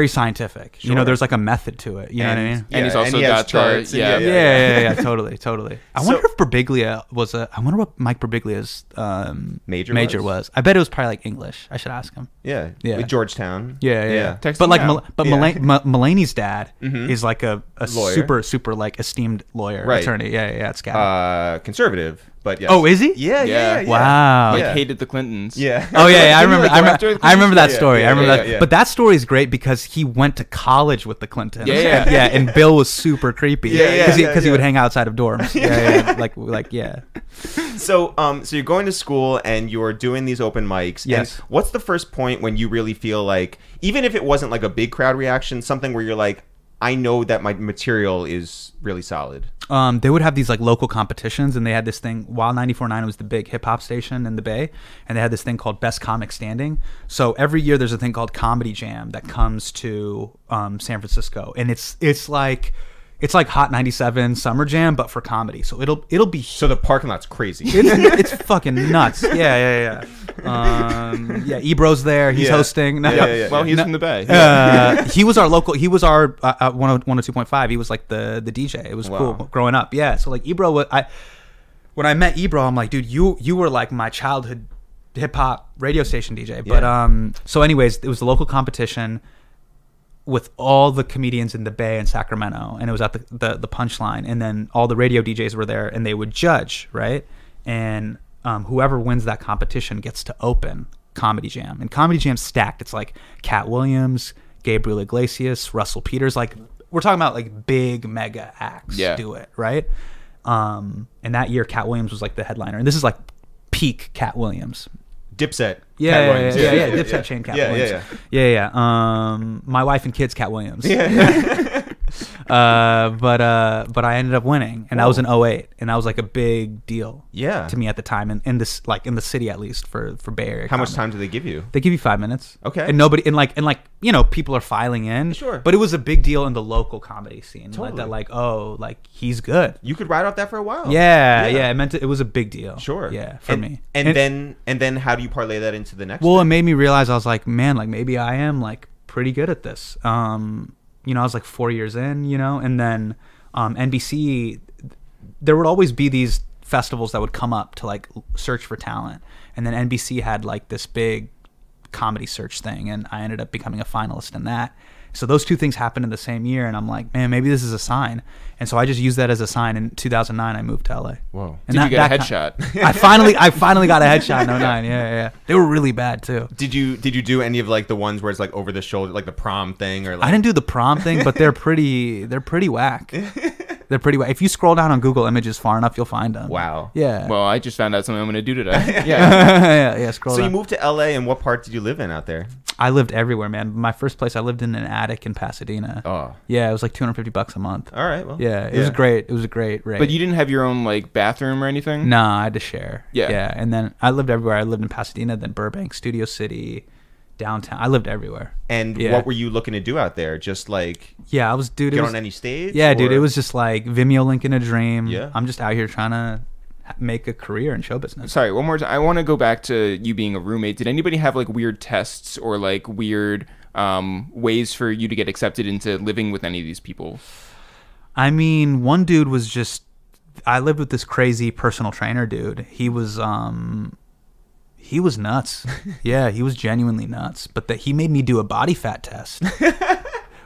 scientific. Sure. there's like a method to it. You know what I mean? And he's also got charts. Yeah, totally. I wonder if Birbiglia was I wonder what Mike Birbiglia's major was. I bet it was probably like English. I should ask him. Yeah. With Georgetown. Yeah. Text But like, him out. Mulaney's dad is like a super like esteemed lawyer, attorney. Yeah, it's conservative. But yes. Oh, is he? Yeah. Wow. Like hated the Clintons. Yeah. Oh yeah. I remember that story. Yeah, I remember that. yeah. But that story is great because he went to college with the Clintons. Yeah. And Bill was super creepy. Because he would hang outside of dorms. Yeah. So you're going to school and you're doing these open mics. Yes. And what's the first point when you really feel like, even if it wasn't like a big crowd reaction, something where you're like, I know that my material is really solid? They would have these like local competitions, and they had this thing. Wild 94.9 was the big hip hop station in the Bay, and they had this thing called Best Comic Standing. So every year there's a thing called Comedy Jam that comes to San Francisco, and it's like Hot 97 Summer Jam, but for comedy. So it'll be so the parking lot's crazy. It's fucking nuts. Yeah. Ebro's there. He's hosting. Well, he's from the Bay. He was our local. He was our 102.5. He was like the DJ. It was cool growing up. Yeah. So like Ebro, when I met Ebro, I'm like, dude, you were like my childhood hip hop radio station DJ. But so anyways, it was the local competition with all the comedians in the Bay and Sacramento, and it was at the Punchline, and then all the radio DJs were there, and they would judge, right? And whoever wins that competition gets to open Comedy Jam, and Comedy Jam's stacked. It's like Cat Williams, Gabriel Iglesias, Russell Peters. Like, we're talking about like big mega acts do it, right? And that year Cat Williams was like the headliner, and this is like peak Cat Williams. Dipset. Yeah. Dipset chain Cat Williams. Yeah. My wife and kids, Cat Williams. But I ended up winning, and that was in 2008, and that was like a big deal. To me at the time, and in this like in the city at least for Bay Area. How much time do they give you? They give you 5 minutes. Okay. And nobody people are filing in. Sure. But it was a big deal in the local comedy scene. Totally. Like he's good. You could ride off that for a while. Yeah. It meant it was a big deal. Sure. Yeah, for me. And then how do you parlay that into the next? Well, thing? It made me realize I was like, man, like maybe I am like pretty good at this. I was like 4 years in, and then NBC, there would always be these festivals that would come up to like search for talent, and then NBC had like this big comedy search thing, and I ended up becoming a finalist in that, So those two things happened in the same year, and I'm like, man, maybe this is a sign. And so I just used that as a sign. In 2009, I moved to LA. Whoa. And did you get a headshot? I finally got a headshot in 2009. Yeah. They were really bad too. Did you do any of like the ones where it's like over the shoulder, like the prom thing, or like... I didn't do the prom thing, but they're pretty whack. They're pretty whack. If you scroll down on Google Images far enough, you'll find them. Wow. Yeah. Well, I just found out something I'm going to do today. Yeah. yeah. Scroll So down. you moved to LA, and what part did you live in out there? I lived everywhere, man. My first place, I lived in an attic in Pasadena. Oh. Yeah, it was like $250 a month. All right. Well. Yeah, it was great. It was a great rate. But you didn't have your own like bathroom or anything? No, I had to share. Yeah. Yeah, and then I lived everywhere. I lived in Pasadena, then Burbank, Studio City, downtown. I lived everywhere. And what were you looking to do out there? Just like I was get on any stage? Yeah, dude, it was just like Vimeo link in a dream. Yeah. I'm just out here trying to make a career in show business. Sorry, one more time. I want to go back to you being a roommate. Did anybody have like weird tests or like weird ways for you to get accepted into living with any of these people? I mean, one dude was just, I lived with this crazy personal trainer dude. He was nuts. Yeah, he was genuinely nuts. But he made me do a body fat test.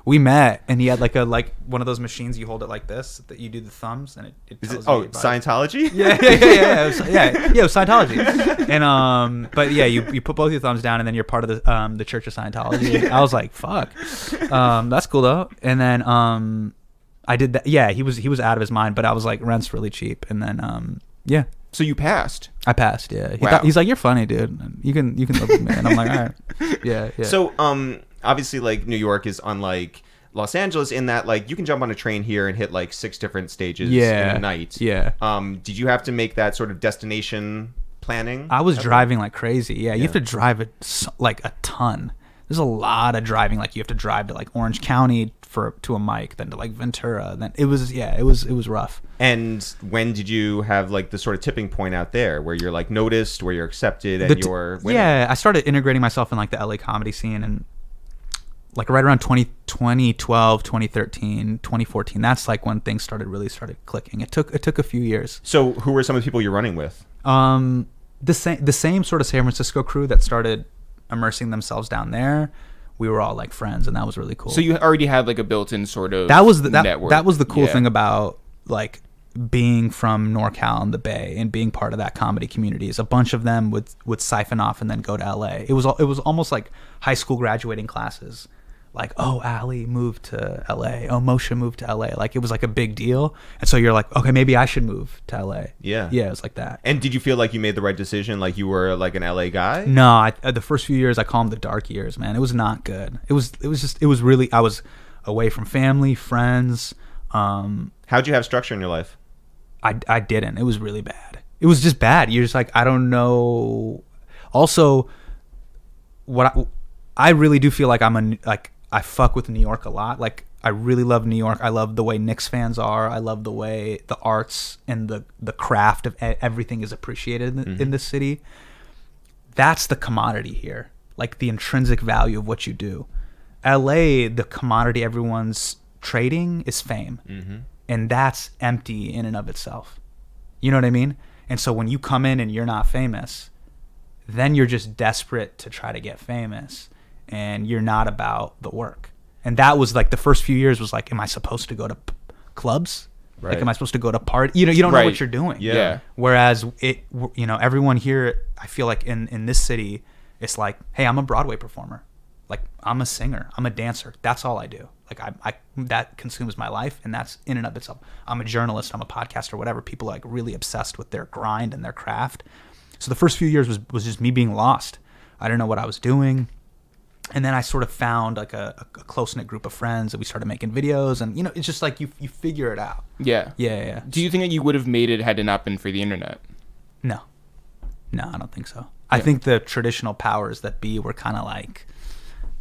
We met, and he had like one of those machines you hold it like this that you do the thumbs, and it tells you Scientology? Yeah. It was Scientology. And but yeah, you put both your thumbs down, and then you're part of the Church of Scientology. I was like, fuck, that's cool though. And then I did that. Yeah, he was out of his mind, but I was like, rent's really cheap. And then yeah. So you passed. I passed. Yeah. Wow. He's like, you're funny, dude. You can live with me. And I'm like, all right. Yeah. So obviously, like, New York is unlike Los Angeles in that, like, you can jump on a train here and hit like 6 different stages in a night. Yeah. Did you have to make that sort of destination planning? I was driving like crazy. Yeah. You have to drive a ton. There's a lot of driving. Like, you have to drive to like Orange County to a mic, then to like Ventura. Then it was rough. And when did you have like the sort of tipping point out there where you're like noticed, where you're accepted, and you're winning? Yeah, I started integrating myself in like the LA comedy scene, and like right around 2012, 2013, 2014. That's like when things started clicking. It took a few years. So who were some of the people you're running with? The same sort of San Francisco crew that started immersing themselves down there. We were all like friends, and that was really cool. So you already had like a built-in sort of network. That was the cool thing about like being from NorCal and the Bay and being part of that comedy community. Is a bunch of them would siphon off and then go to LA. It was almost like high school graduating classes. Like, oh, Ali moved to LA. Oh, Moshe moved to LA. Like, it was like a big deal. And so you're like, okay, maybe I should move to LA. Yeah. Yeah, it was like that. And did you feel like you made the right decision? Like you were like an LA guy? No, the first few years I call them the dark years, man. It was not good. It was really, I was away from family, friends. How'd you have structure in your life? I didn't. It was really bad. It was just bad. You're just like, I don't know. Also, I really do feel like I fuck with New York a lot. Like, I really love New York. I love the way Knicks fans are. I love the way the arts and the craft of everything is appreciated in this city. That's the commodity here. Like, the intrinsic value of what you do. LA, the commodity everyone's trading is fame. Mm-hmm. And that's empty in and of itself. You know what I mean? And so when you come in and you're not famous, then you're just desperate to try to get famous. And you're not about the work. And that was like the first few years was like, am I supposed to go to clubs? Right. Like, am I supposed to go to party? You don't know what you're doing. Yeah. Whereas everyone here, I feel like in this city, it's like, hey, I'm a Broadway performer. Like, I'm a singer. I'm a dancer. That's all I do. Like, I that consumes my life, and that's in and of itself. I'm a journalist. I'm a podcaster, whatever. People are like really obsessed with their grind and their craft. So the first few years was just me being lost. I didn't know what I was doing. And then I sort of found like a close-knit group of friends, and we started making videos, and it's just like you figure it out. Yeah. Yeah. Do you think that you would have made it had it not been for the internet? No, I don't think so. Yeah. I think the traditional powers that be were kind of like,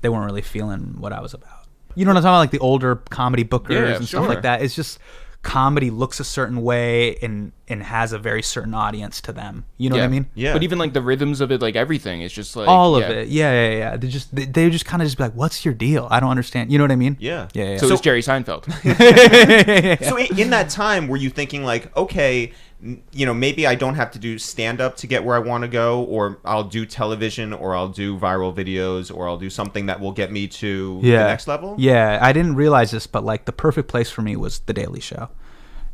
they weren't really feeling what I was about. You know what I'm talking about? Like the older comedy bookers and stuff like that. It's just comedy looks a certain way and has a very certain audience to them. You know what I mean? Yeah. But even like the rhythms of it, like everything, it's just like all of it. Yeah. They just kind of just be like, what's your deal? I don't understand. You know what I mean? Yeah. So it's Jerry Seinfeld. So in that time, were you thinking like, okay, maybe I don't have to do stand-up to get where I want to go, or I'll do television, or I'll do viral videos, or I'll do something that will get me to the next level? Yeah, I didn't realize this, but like the perfect place for me was The Daily Show.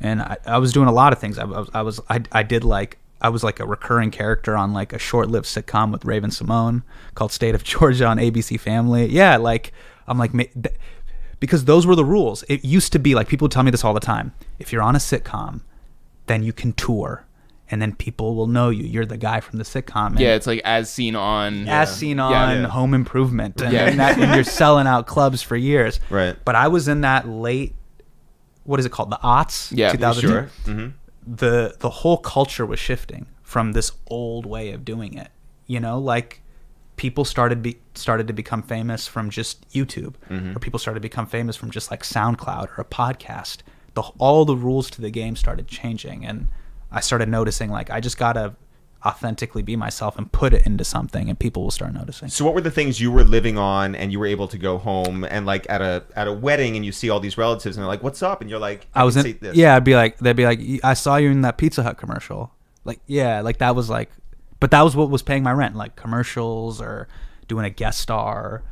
And I was doing a lot of things. I was like a recurring character on like a short-lived sitcom with Raven Simone called State of Georgia on ABC Family. Yeah, like I'm like, because those were the rules. It used to be like, people would tell me this all the time. If you're on a sitcom, then you can tour, and then people will know you. You're the guy from the sitcom. And it's like as seen on Home Improvement, and you're selling out clubs for years. Right. But I was in that late, what is it called? The aughts? Yeah, 2002. Sure. Mm-hmm. The whole culture was shifting from this old way of doing it. Like people started to become famous from just YouTube, or people started to become famous from just like SoundCloud or a podcast. All the rules to the game started changing, and I started noticing like I just gotta authentically be myself and put it into something, and people will start noticing. So what were the things you were living on, and you were able to go home and like at a wedding, and you see all these relatives, and they're like, "What's up?" And you're like, They'd be like, "I saw you in that Pizza Hut commercial." Like, yeah, like that was like, but that was what was paying my rent, like commercials or doing a guest star,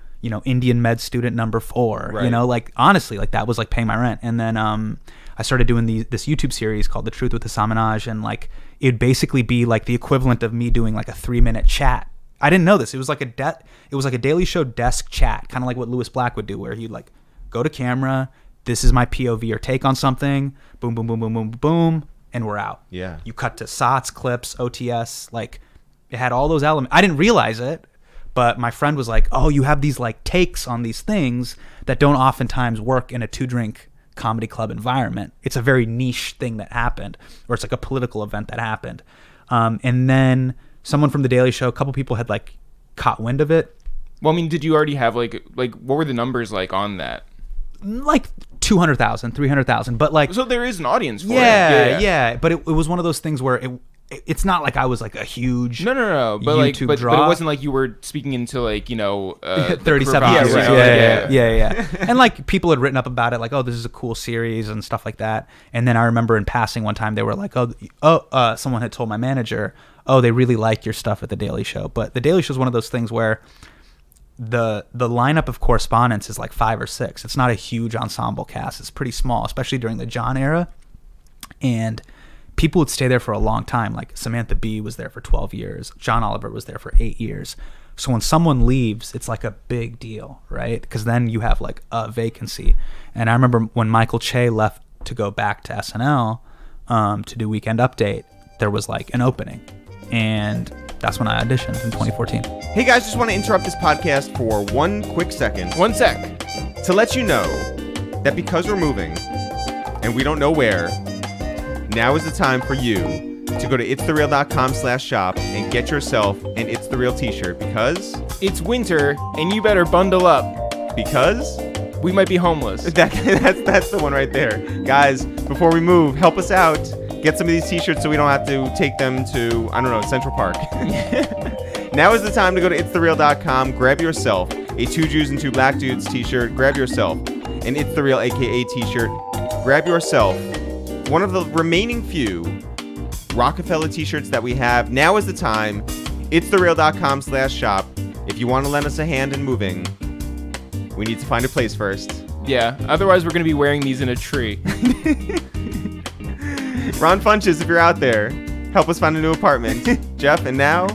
Indian med student number 4, right. Like honestly, like that was like paying my rent. And then I started doing this YouTube series called The Truth with Hasan Minhaj, and like it'd basically be like the equivalent of me doing like a 3-minute chat. I didn't know this. It was like a Daily Show desk chat, kind of like what Louis Black would do, where he'd like go to camera, this is my POV or take on something, boom, boom, boom, boom, boom, boom, and we're out. Yeah. You cut to SOTs, clips, OTS, like it had all those elements. I didn't realize it, but my friend was like, "Oh, you have these like takes on these things that don't oftentimes work in a 2-drink comedy club environment. It's a very niche thing that happened, or it's like a political event that happened." And then someone from The Daily Show, a couple people had like caught wind of it. Well, I mean, did you already have like what were the numbers like on that? Like 200,000, 300,000, but like, so there is an audience for it. Yeah. But it was one of those things where it's not like I was like a huge no, but YouTube like, draw. but it wasn't like you were speaking into like 37 years. Yeah. And like people had written up about it, like, "Oh, this is a cool series" and stuff like that. And then I remember in passing one time they were like, someone had told my manager, "Oh, they really like your stuff at The Daily Show." But The Daily Show is one of those things where the lineup of correspondents is like 5 or 6. It's not a huge ensemble cast. It's pretty small, especially during the John era. And people would stay there for a long time. Like Samantha Bee was there for 12 years. John Oliver was there for 8 years. So when someone leaves, it's like a big deal, right? Because then you have like a vacancy. And I remember when Michael Che left to go back to SNL to do Weekend Update, there was like an opening. And that's when I auditioned in 2014. Hey guys, just want to interrupt this podcast for 1 quick second. 1 sec. To let you know that because we're moving and we don't know where, now is the time for you to go to ItsTheReal.com/shop and get yourself an It's The Real t-shirt, because it's winter and you better bundle up, because we might be homeless. That's the one right there. Guys, before we move, help us out. Get some of these t-shirts so we don't have to take them to, I don't know, Central Park. Now is the time to go to ItsTheReal.com. Grab yourself a 2 Jews and 2 Black Dudes t-shirt. Grab yourself an It's The Real AKA t-shirt. Grab yourself one of the remaining few Rockefeller t-shirts that we have. Now is the time. ItsTheReal.com/shop. If you want to lend us a hand in moving, we need to find a place first. Yeah, otherwise we're going to be wearing these in a tree. Ron Funches, if you're out there, help us find a new apartment. Jeff, and now,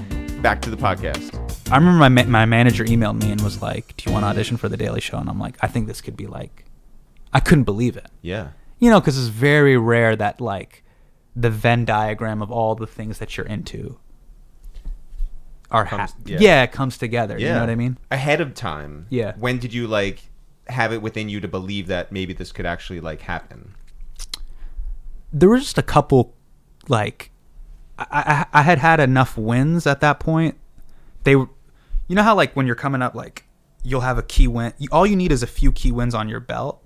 back to the podcast. I remember my manager emailed me and was like, "Do you want to audition for The Daily Show?" And I'm like, "I think this could be like," I couldn't believe it. Yeah. Because it's very rare that like the Venn diagram of all the things that you're into comes together. Yeah. You know what I mean? Ahead of time. Yeah. When did you like have it within you to believe that maybe this could actually like happen? There were just a couple, like, I had enough wins at that point. They were, you know how like when you're coming up, like you'll have a key win. All you need is a few key wins on your belt,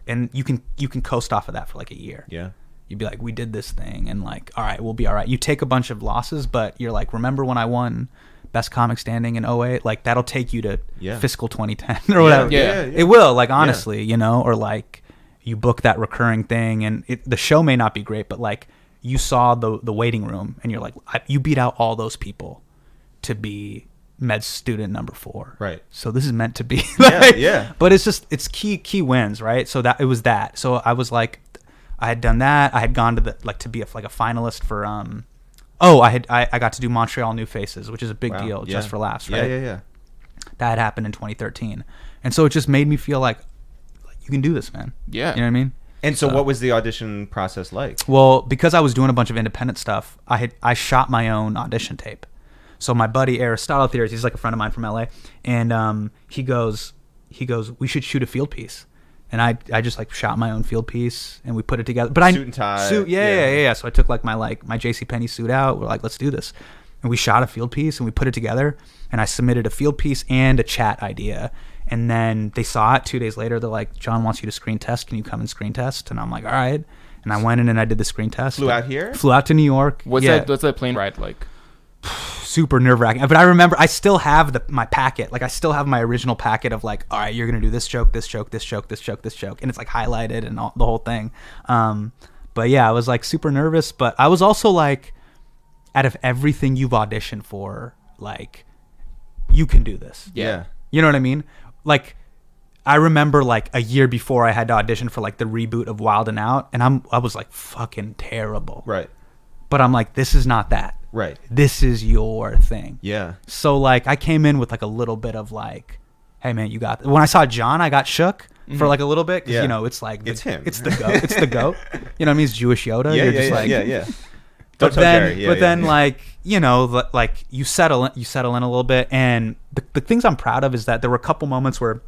and you can coast off of that for like a year. Yeah. You'd be like, "We did this thing," and like, all right, we'll be all right. You take a bunch of losses, but you're like, "Remember when I won Best Comic Standing in 2008? Like that'll take you to fiscal 2010 or whatever." Yeah. It will, like, honestly, or like you book that recurring thing, and the show may not be great, but like you saw the waiting room and you're like, you beat out all those people to be med student number 4. Right. So this is meant to be. Yeah. But it's key wins, right? So that it was that. So I was like, I had done that. I had gone to to be a finalist for I got to do Montreal New Faces, which is a big deal, just for laughs, right? Yeah. That had happened in 2013. And so it just made me feel like you can do this, man. Yeah. You know what I mean? And so what was the audition process like? Well, because I was doing a bunch of independent stuff, I shot my own audition tape. So my buddy Aristotle Theories, he's like a friend of mine from LA, and he goes, we should shoot a field piece. And I just shot my own field piece and we put it together. But suit and tie. Yeah. So I took my JCPenney suit out. We're like, let's do this. And we shot a field piece and we put it together. And I submitted a field piece and a chat idea. And then they saw it 2 days later. They're like, John wants you to screen test. Can you come and screen test? And I'm like, all right. And I went in and I did the screen test. Flew out here? Flew out to New York. What's that plane ride like? Super nerve-wracking. But I remember I still have my packet. I still have my original packet of all right, you're going to do this joke, this joke, this joke, this joke, this joke. And it's highlighted and the whole thing. But yeah, I was super nervous. But I was also out of everything you've auditioned for, you can do this. Yeah. You know what I mean? I remember a year before I had to audition for the reboot of Wild 'N Out. And I was fucking terrible. Right. But I'm this is not that. Right. This is your thing. Yeah. So I came in with a little bit of hey man, you got this. When I saw John, I got shook for a little bit because it's it's him. It's the goat. It's the goat. You know what I mean? He's Jewish Yoda. Yeah. You're just Yeah. But then you settle in a little bit, and the things I'm proud of is that there were a couple moments where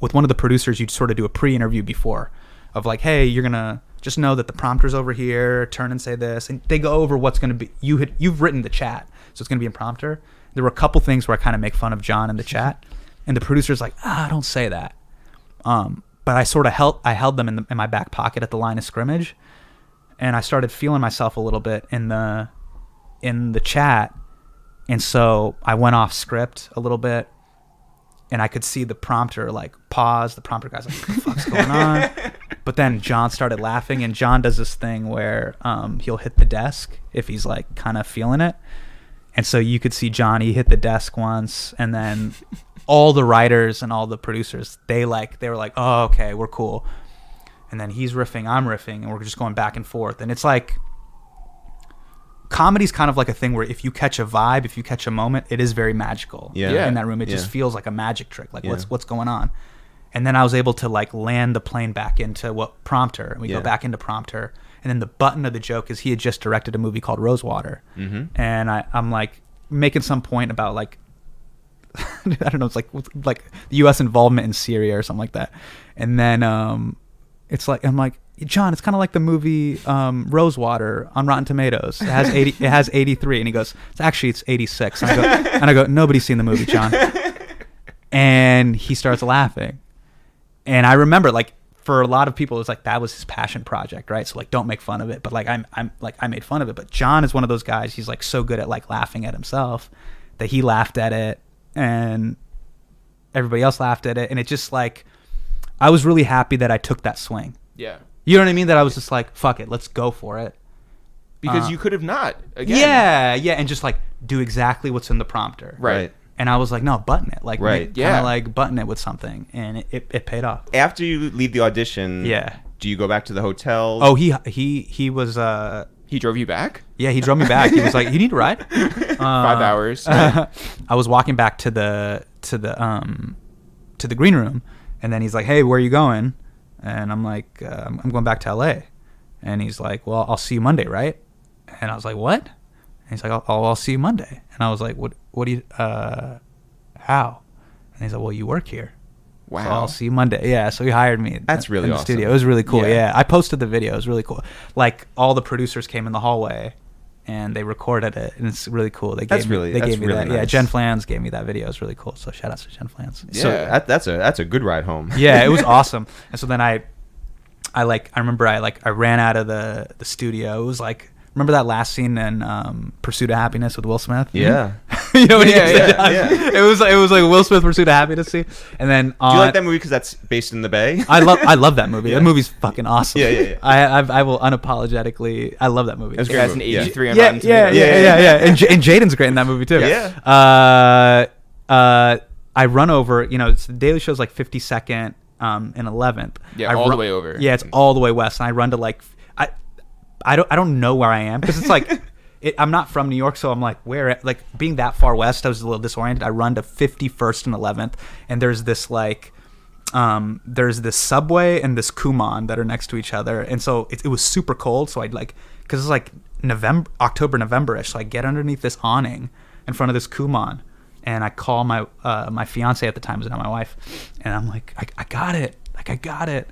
with one of the producers you'd sort of do a pre-interview before of hey, you're gonna just know that the prompter's over here, turn and say this, and they go over what's going to be, you've written the chat, so it's going to be in prompter. There were a couple things where I kind of make fun of John in the chat, and the producer's don't say that. But I sort of held them in my back pocket at the line of scrimmage, and I started feeling myself a little bit in the chat, and so I went off script a little bit, and I could see the prompter pause. The prompter guy's what the fuck's going on? But then John started laughing, and John does this thing where he'll hit the desk if he's kind of feeling it. And so you could see Johnny hit the desk once, and then all the writers and all the producers, they were like, oh, okay, we're cool. And then he's riffing, I'm riffing, and we're just going back and forth. And it's comedy's kind of a thing where if you catch a vibe, if you catch a moment, it is very magical. Yeah. In that room, it just feels like a magic trick. What's going on? And then I was able to land the plane back into prompter, and we go back into prompter. And then the button of the joke is he had just directed a movie called Rosewater. Mm-hmm. And I'm making some point about I don't know, it's the U.S. involvement in Syria or something like that. And then I'm John, it's kind of like the movie Rosewater on Rotten Tomatoes. It has 83, and he goes, it's 86. And I go, nobody's seen the movie, John. And he starts laughing. And I remember for a lot of people, it was that was his passion project, right? So don't make fun of it. But I made fun of it. But John is one of those guys. He's so good at laughing at himself that he laughed at it, and everybody else laughed at it. And it just I was really happy that I took that swing. Yeah. You know what I mean? That I was just fuck it, let's go for it. Because you could have not. Again. Yeah, and just do exactly what's in the prompter. Right. And I was no, button it. Right. Button it with something, and it paid off. After you leave the audition, do you go back to the hotel? Oh, he was. He drove you back? Yeah, he drove me back. He was you need a ride? 5 hours. Right. I was walking back to the green room, and then he's hey, where are you going? And I'm I'm going back to LA. And he's well, I'll see you Monday, right? And I was what? And he's I'll see you Monday. And I was what do you, how? And he's well, you work here. Wow. So I'll see you Monday. Yeah, so he hired me. That's really in the awesome. studio. It was really cool. Yeah. I posted the video. It was really cool. All the producers came in the hallway, and they recorded it, and it's really cool. They gave me that. Nice. Yeah, Jen Flans gave me that video. It was really cool. So shout out to Jen Flans. Yeah. So that's a good ride home. Yeah, it was awesome. And so then I remember I ran out of the studio. It was remember that last scene in Pursuit of Happiness with Will Smith? Yeah. You know, when he Yeah, gets the yeah, job. yeah. It was like Will Smith Pursuit of Happiness scene. And then Do you like that movie because that's based in the Bay? I love that movie. That movie's fucking awesome. Yeah. I will unapologetically. I love that movie. That's It great has an movie. Yeah. 83 on Yeah, Rotten yeah, Tomatoes. yeah. And Jaden's great in that movie too. Yeah. I run over. You know, it's the Daily Show's like 52nd and 11th. Yeah, I all the way over. Yeah, it's all the way west, and I run to like I don't know where I am because it's like. I'm not from New York, so I'm like, where? Like, being that far west, I was a little disoriented. I run to 51st and 11th, and there's this like, there's this subway and this Kumon that are next to each other, and so it was super cold. So I'd like, because it's like October, November-ish, so I get underneath this awning in front of this Kumon, and I call my my fiance at the time, was now my wife, and I'm like, I got it, like I got it.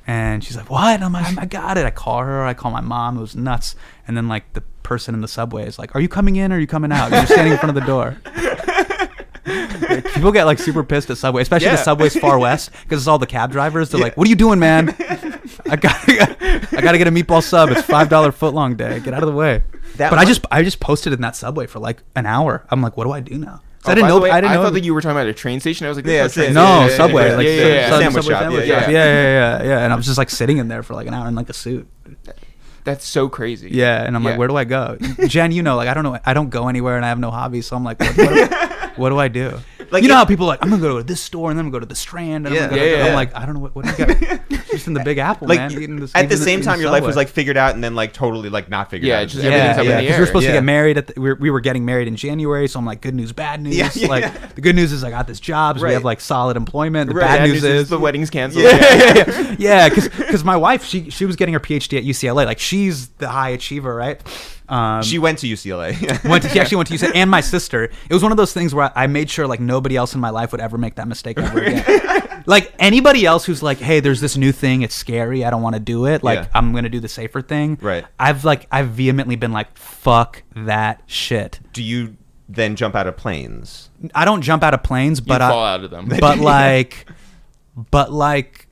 And she's like, what? I'm like, I got it. I call her. I call my mom. It was nuts. And then, like, the person in the subway is like, are you coming in or are you coming out? You're standing in front of the door. People get, like, super pissed at Subway, especially the Subway's far west, because it's all the cab drivers. They're like, what are you doing, man? I gotta get a meatball sub. It's $5 footlong day. Get out of the way. But I just posted in that Subway for, like, an hour. I'm like, what do I do now? Oh, I didn't know. I thought that you were talking about a train station. I was like, Yeah, train No, station. Subway, like Sandwich Subway shop, sandwich yeah, shop. Yeah. And I was just like sitting in there for like an hour in like a suit. That's so crazy. Yeah, and I'm like, where do I go? Jen, you know, like I don't know, I don't go anywhere, and I have no hobbies, so I'm like, what do I do? Like, you know how people are like, I'm gonna go to this store and then I'm gonna go to the Strand, and I'm like, I don't know what do you got? Just in the Big Apple, like, man. Eating this, at the same time, your life was Subway. like figured out and then like totally like not figured out. Just everything's up in the because air. we were supposed to Yeah. get married. We were getting married in January, so I'm like, good news, bad news. Yeah. Like the good news is I got this job, so we Right. have like solid employment. The Right. bad news is the wedding's canceled. yeah, because my wife, she was getting her PhD at UCLA. Like she's the high achiever, right? She went to UCLA. She actually went to UCLA, and my sister. It was one of those things where I made sure like nobody else in my life would ever make that mistake ever again. Like anybody else who's like, hey, there's this new thing, it's scary, I don't want to do it. Like I'm gonna do the safer thing. Right. I've vehemently been like, fuck that shit. Do you then jump out of planes? I don't jump out of planes, but fall out of them. But like.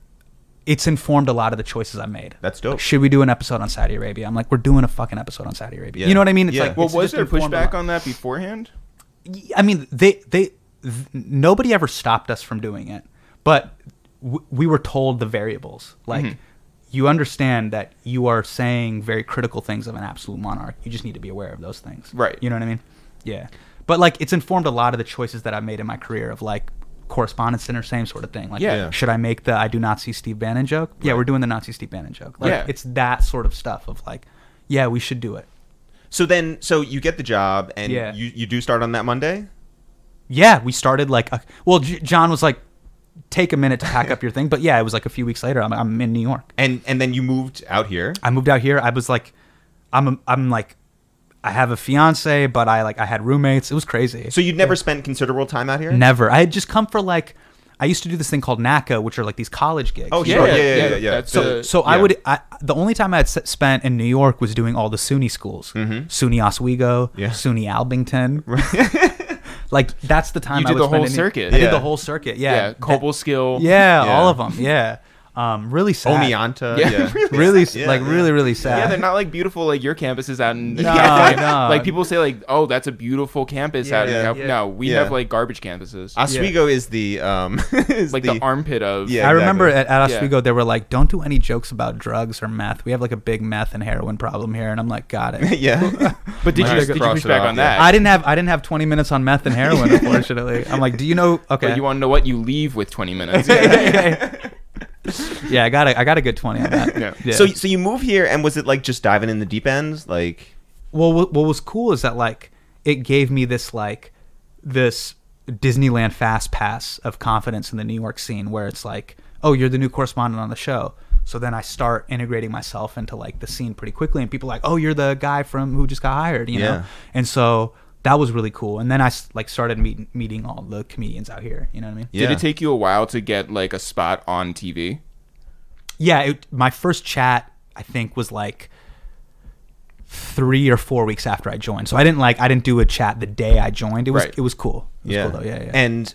It's informed a lot of the choices I made. That's dope. Like, should we do an episode on Saudi Arabia? I'm like, we're doing a fucking episode on Saudi Arabia. Yeah. You know what I mean? It's Yeah. like, Well, it's was just there informed a pushback lot. on that beforehand? I mean, nobody ever stopped us from doing it, but we were told the variables. Like, you understand that you are saying very critical things of an absolute monarch. You just need to be aware of those things. Right. You know what I mean? Yeah. But like, it's informed a lot of the choices that I've made in my career of like Correspondents Dinner, same sort of thing. Like, Yeah. should I make the I do not see Steve Bannon joke? Yeah, we're doing the not see Steve Bannon joke. Like, Yeah. it's that sort of stuff of like, yeah, we should do it. So you get the job and you do start on that Monday? Yeah, we started like, John was like, take a minute to pack up your thing. But yeah, it was like a few weeks later, I'm in New York. And then you moved out here? I moved out here. I was like, I'm like, I have a fiance, but I had roommates. It was crazy. So you'd never spent considerable time out here? Never. I had just come for like, I used to do this thing called NACA, which are like these college gigs. Oh, sure. Yeah. That's So the only time I had spent in New York was doing all the SUNY schools. SUNY Oswego, SUNY Albington. Like that's the time You I did would the spend whole in circuit. I did Yeah. the whole circuit. Yeah. Cobleskill. Yeah, Yeah. all of them. Yeah. Really sad. Oneonta. Yeah. Really, Yeah, like yeah. really sad. Yeah, they're not like beautiful like your campuses out in No, like, no. like people say like, oh, that's a beautiful campus out Yeah, here. yeah. No, we Yeah. have like garbage campuses. Oswego is the is like the armpit of Yeah. I remember exactly. at Oswego, they were like, don't do any jokes about drugs or meth. We have like a big meth and heroin problem here. And I'm like, got it. yeah. But did Might you have to cross push it back off, on yeah. that? I didn't have 20 minutes on meth and heroin, unfortunately. I'm like, do you know? Okay. But you want to know what you leave with 20 minutes? Yeah, I got a good 20 on that. Yeah. So you move here, and was it like just diving in the deep end? Like, Well, what was cool is that like it gave me this Disneyland fast pass of confidence in the New York scene, where it's like, oh, you're the new correspondent on the show. So then I start integrating myself into like the scene pretty quickly, and people are like, oh, you're the guy who just got hired, you know? Yeah. And so that was really cool. And then I like started meeting all the comedians out here. You know what I mean? yeah. Did it take you a while to get like a spot on TV? Yeah, my first chat I think was like 3 or 4 weeks after I joined. So I didn't do a chat the day I joined. It was Right. it was cool. It was cool though. Yeah. And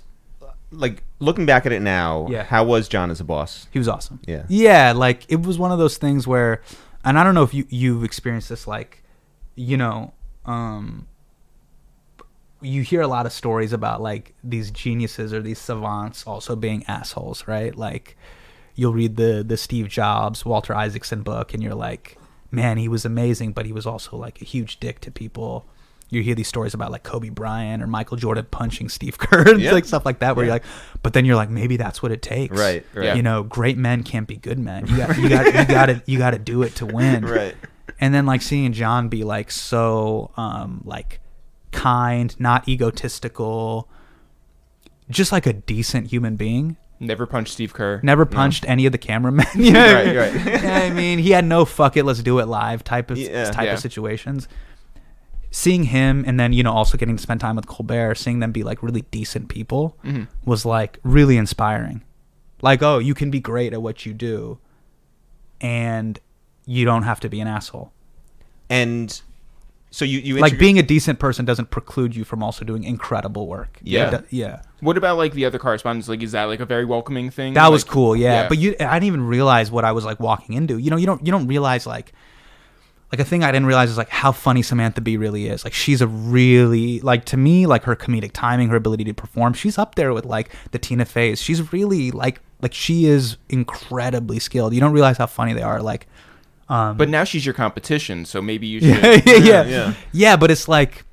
like looking back at it now, Yeah. how was John as a boss? He was awesome. Yeah. Yeah, like it was one of those things where, and I don't know if you've experienced this, like, you know, you hear a lot of stories about like these geniuses or these savants also being assholes, right? Like you'll read the Steve Jobs, Walter Isaacson book, and you're like, man, he was amazing, but he was also like a huge dick to people. You hear these stories about like Kobe Bryant or Michael Jordan punching Steve Kerr, like stuff like that, where you're like, but then you're like, maybe that's what it takes, right? You know, great men can't be good men. You got to do it to win, right? And then like seeing Jon be like so like kind, not egotistical, just like a decent human being. Never punched Steve Kerr. Never punched any of the cameramen. You know? Right. I mean, he had no fuck it, let's do it live type of situations. Seeing him, and then, you know, also getting to spend time with Colbert, seeing them be like really decent people was like really inspiring. Like, oh, you can be great at what you do, and you don't have to be an asshole. And so you like being a decent person doesn't preclude you from also doing incredible work. Yeah. What about like the other correspondents? Like, is that like a very welcoming thing? That was cool. Yeah. But I didn't even realize what I was like walking into. You know, you don't realize like a thing I didn't realize is like how funny Samantha Bee really is. Like she's a really, like, to me, like her comedic timing, her ability to perform, she's up there with like the Tina Feys. She's really like she is incredibly skilled. You don't realize how funny they are. Like, but now she's your competition, so maybe you should. Yeah, but it's like,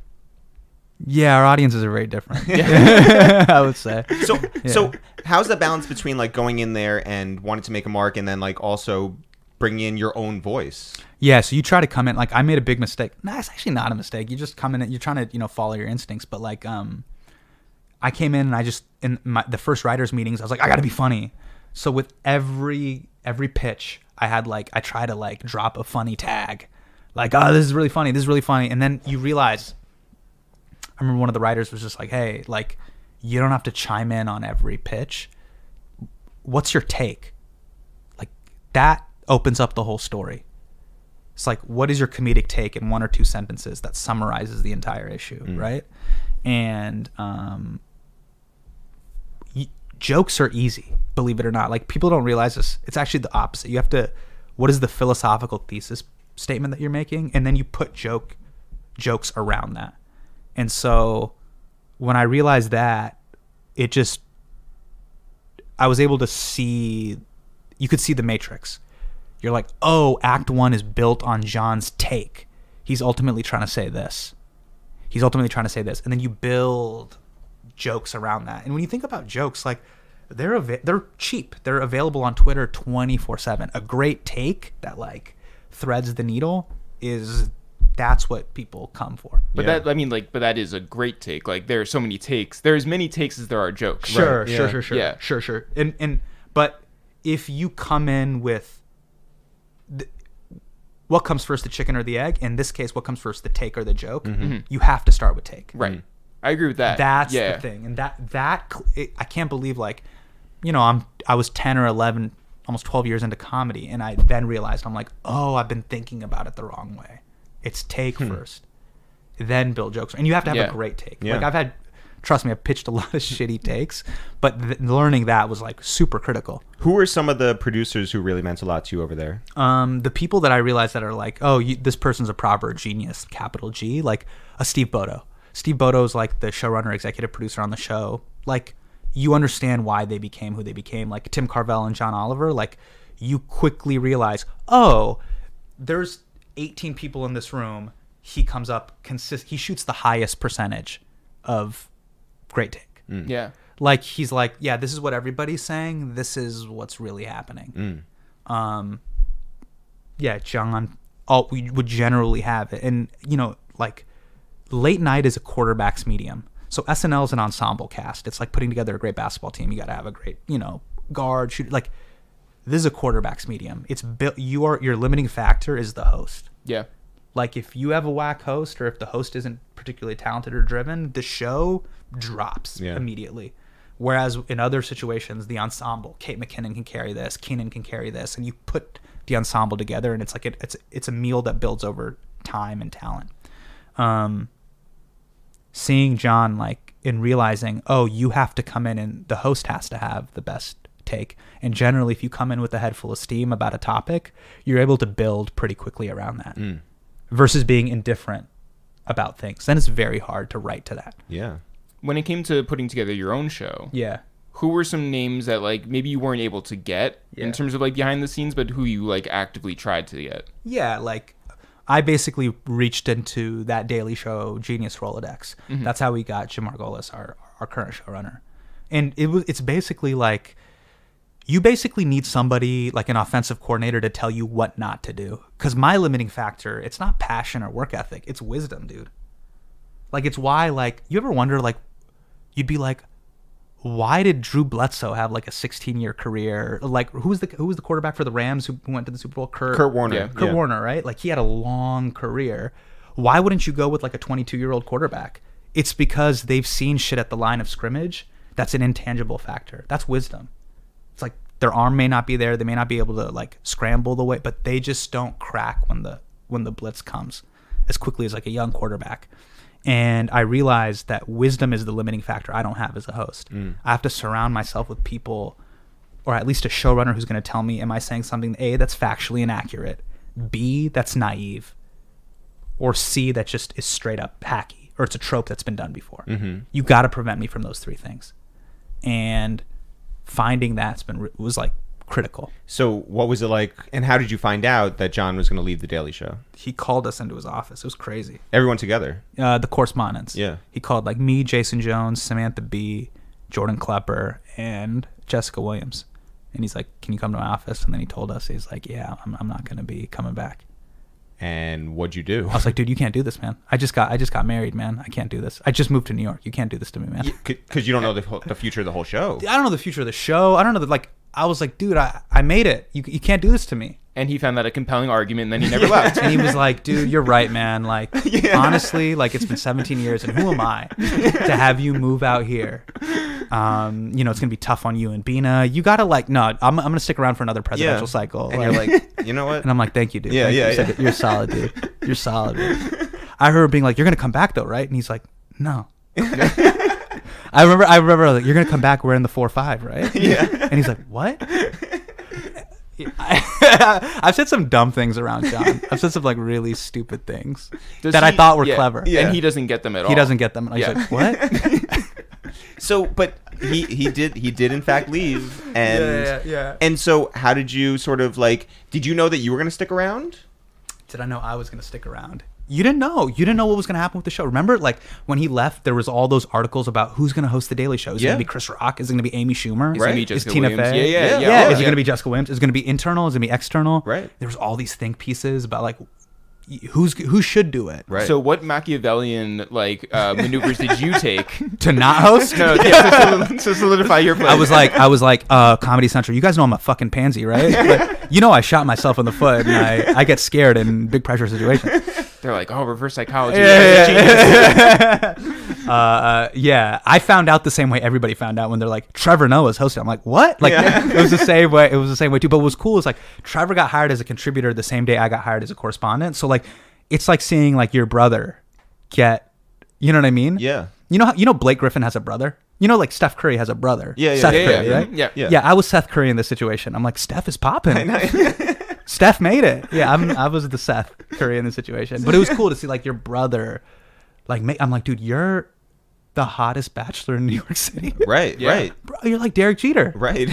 our audiences are very different. I would say. So how's the balance between like going in there and wanting to make a mark, and then like also bringing in your own voice? Yeah, so you try to come in, like I made a big mistake. No, it's actually not a mistake. You just come in, you're trying to, you know, follow your instincts. But like, I came in and I just, in the first writers meetings, I was like, I got to be funny. So with every pitch, I try to like drop a funny tag. Like, oh, this is really funny. This is really funny. And then you realize, I remember one of the writers was just like, hey, like, you don't have to chime in on every pitch. What's your take? Like, that opens up the whole story. It's like, what is your comedic take in 1 or 2 sentences that summarizes the entire issue, right? And jokes are easy, believe it or not. Like, people don't realize this. It's actually the opposite. You have to, what is the philosophical thesis statement that you're making? And then you put jokes around that. And so when I realized that, I was able to see, you could see the matrix. You're like, oh, act 1 is built on Jon's take. He's ultimately trying to say this. And then you build jokes around that. And when you think about jokes, like, they're cheap. They're available on Twitter 24/7. A great take that like threads the needle that's what people come for. But that is a great take. Like, there are so many takes. There are as many takes as there are jokes. Sure. Right? Yeah. Sure. And but if you come in with what comes first, the chicken or the egg? In this case, what comes first, the take or the joke? You have to start with take. Right. I agree with that. That's the thing. And I can't believe, like, you know, I was 10 or 11, almost 12 years into comedy, and I then realized, I'm like, oh, I've been thinking about it the wrong way. It's take first, then build jokes. And you have to have a great take. Yeah. Like, trust me, I've pitched a lot of shitty takes, but learning that was like super critical. Who were some of the producers who really meant a lot to you over there? The people that I realized that are like, oh, this person's a proper genius, capital G, like a Steve Bodo. Steve Bodo is like the showrunner, executive producer on the show. Like, you understand why they became who they became. Like Tim Carvell and John Oliver, like, you quickly realize, oh, there's 18 people in this room. He comes up, he shoots the highest percentage of great take. Yeah. Like, he's like, yeah, this is what everybody's saying. This is what's really happening. Yeah, Jon, we would generally have it. And, you know, like, late night is a quarterback's medium. So SNL is an ensemble cast. It's like putting together a great basketball team. You got to have a great, you know, guard, shooter. Like, this is a quarterback's medium. It's built. Your limiting factor is the host. Yeah. Like, if you have a whack host, or if the host isn't particularly talented or driven, the show drops immediately. Whereas in other situations, the ensemble, Kate McKinnon can carry this, Keenan can carry this, and you put the ensemble together, and it's like it's a meal that builds over time and talent. Seeing Jon, like, and realizing, oh, you have to come in and the host has to have the best take. And generally, if you come in with a head full of steam about a topic, you're able to build pretty quickly around that. Versus being indifferent about things, then it's very hard to write to that. Yeah. When it came to putting together your own show, Yeah. who were some names that like maybe you weren't able to get in terms of like behind the scenes, but who you like actively tried to get? Yeah, like I basically reached into that Daily Show Genius Rolodex. That's how we got Jim Margolis, our current showrunner. And it's basically like you basically need somebody like an offensive coordinator to tell you what not to do. Because my limiting factor, it's not passion or work ethic, it's wisdom, dude. Like it's why, like, you ever wonder, like, you'd be like, why did Drew Bledsoe have like a 16-year career? Like who was the quarterback for the Rams who went to the Super Bowl? Kurt Warner. Yeah. Kurt Warner, right? Like he had a long career. Why wouldn't you go with like a 22-year-old quarterback? It's because they've seen shit at the line of scrimmage. That's an intangible factor. That's wisdom. It's like their arm may not be there. They may not be able to like scramble the way, but they just don't crack when the blitz comes as quickly as like a young quarterback. And I realized that wisdom is the limiting factor I don't have as a host. I have to surround myself with people, or at least a showrunner who's going to tell me, am I saying something, A, that's factually inaccurate, B, that's naive, or C, that just is straight up hacky, or it's a trope that's been done before. You got to prevent me from those three things. And finding that's was like critical. So what was it like, and how did you find out that Jon was going to leave The Daily Show? He called us into his office. It was crazy. Everyone together? The correspondents. Yeah. He called like me, Jason Jones, Samantha Bee, Jordan Klepper, and Jessica Williams. And he's like, can you come to my office? And then he told us, he's like, yeah, I'm not going to be coming back. And what'd you do? I was like, dude, you can't do this, man. I just got married, man. I can't do this. I just moved to New York. You can't do this to me, man. Because you don't know the future of the whole show. I don't know the future of the show. I don't know I was like, dude, I made it. You can't do this to me. And he found that a compelling argument, and then he never left. And he was like, dude, you're right, man. Like, honestly, like, it's been 17 years, and who am I to have you move out here? It's going to be tough on you and Bina. You got to, like, no, I'm going to stick around for another presidential cycle. And you're like, you know what? And I'm like, thank you, dude. Yeah. You're solid, dude. You're solid, dude. I heard being like, you're going to come back, though, right? And he's like, no. I remember like, you're going to come back wearing the 4-5, right? Yeah. And he's like, what? I've said some dumb things around Jon. I've said some like really stupid things I thought were clever. Yeah. And he doesn't get them at all. He doesn't get them. And he's like, what? So, but he did in fact leave. And yeah. And so how did you sort of like, did you know that you were going to stick around? Did I know I was going to stick around? You didn't know. You didn't know what was going to happen with the show. Remember, like, when he left, there was all those articles about who's going to host The Daily Show. Is it going to be Chris Rock? Is it going to be Amy Schumer? Is it going to be Jessica Tina Williams? Fey? Yeah. Is it going to be Jessica Williams? Is it going to be internal? Is it going to be external? Right. There was all these think pieces about, like, who should do it. Right. So what Machiavellian, like, maneuvers did you take? To not host? No, to solidify your place. I was like, Comedy Central, you guys know I'm a fucking pansy, right? Like, you know I shot myself in the foot, and I get scared in big pressure situations. They're like, oh, reverse psychology. Yeah. I found out the same way everybody found out when they're like, Trevor Noah's hosting. I'm like, what? Like, it was the same way. It was the same way too. But what was cool is like, Trevor got hired as a contributor the same day I got hired as a correspondent. So like, it's like seeing like your brother get, you know what I mean? Yeah. You know Blake Griffin has a brother. You know, like Steph Curry has a brother. Seth Curry, right? Yeah. I was Seth Curry in this situation. I'm like, Steph is popping. Steph made it. Yeah, I was the Seth Curry in the situation. But it was cool to see like your brother, like, I'm like, dude, you're the hottest bachelor in New York City. Right. Bro, you're like Derek Jeter. Right.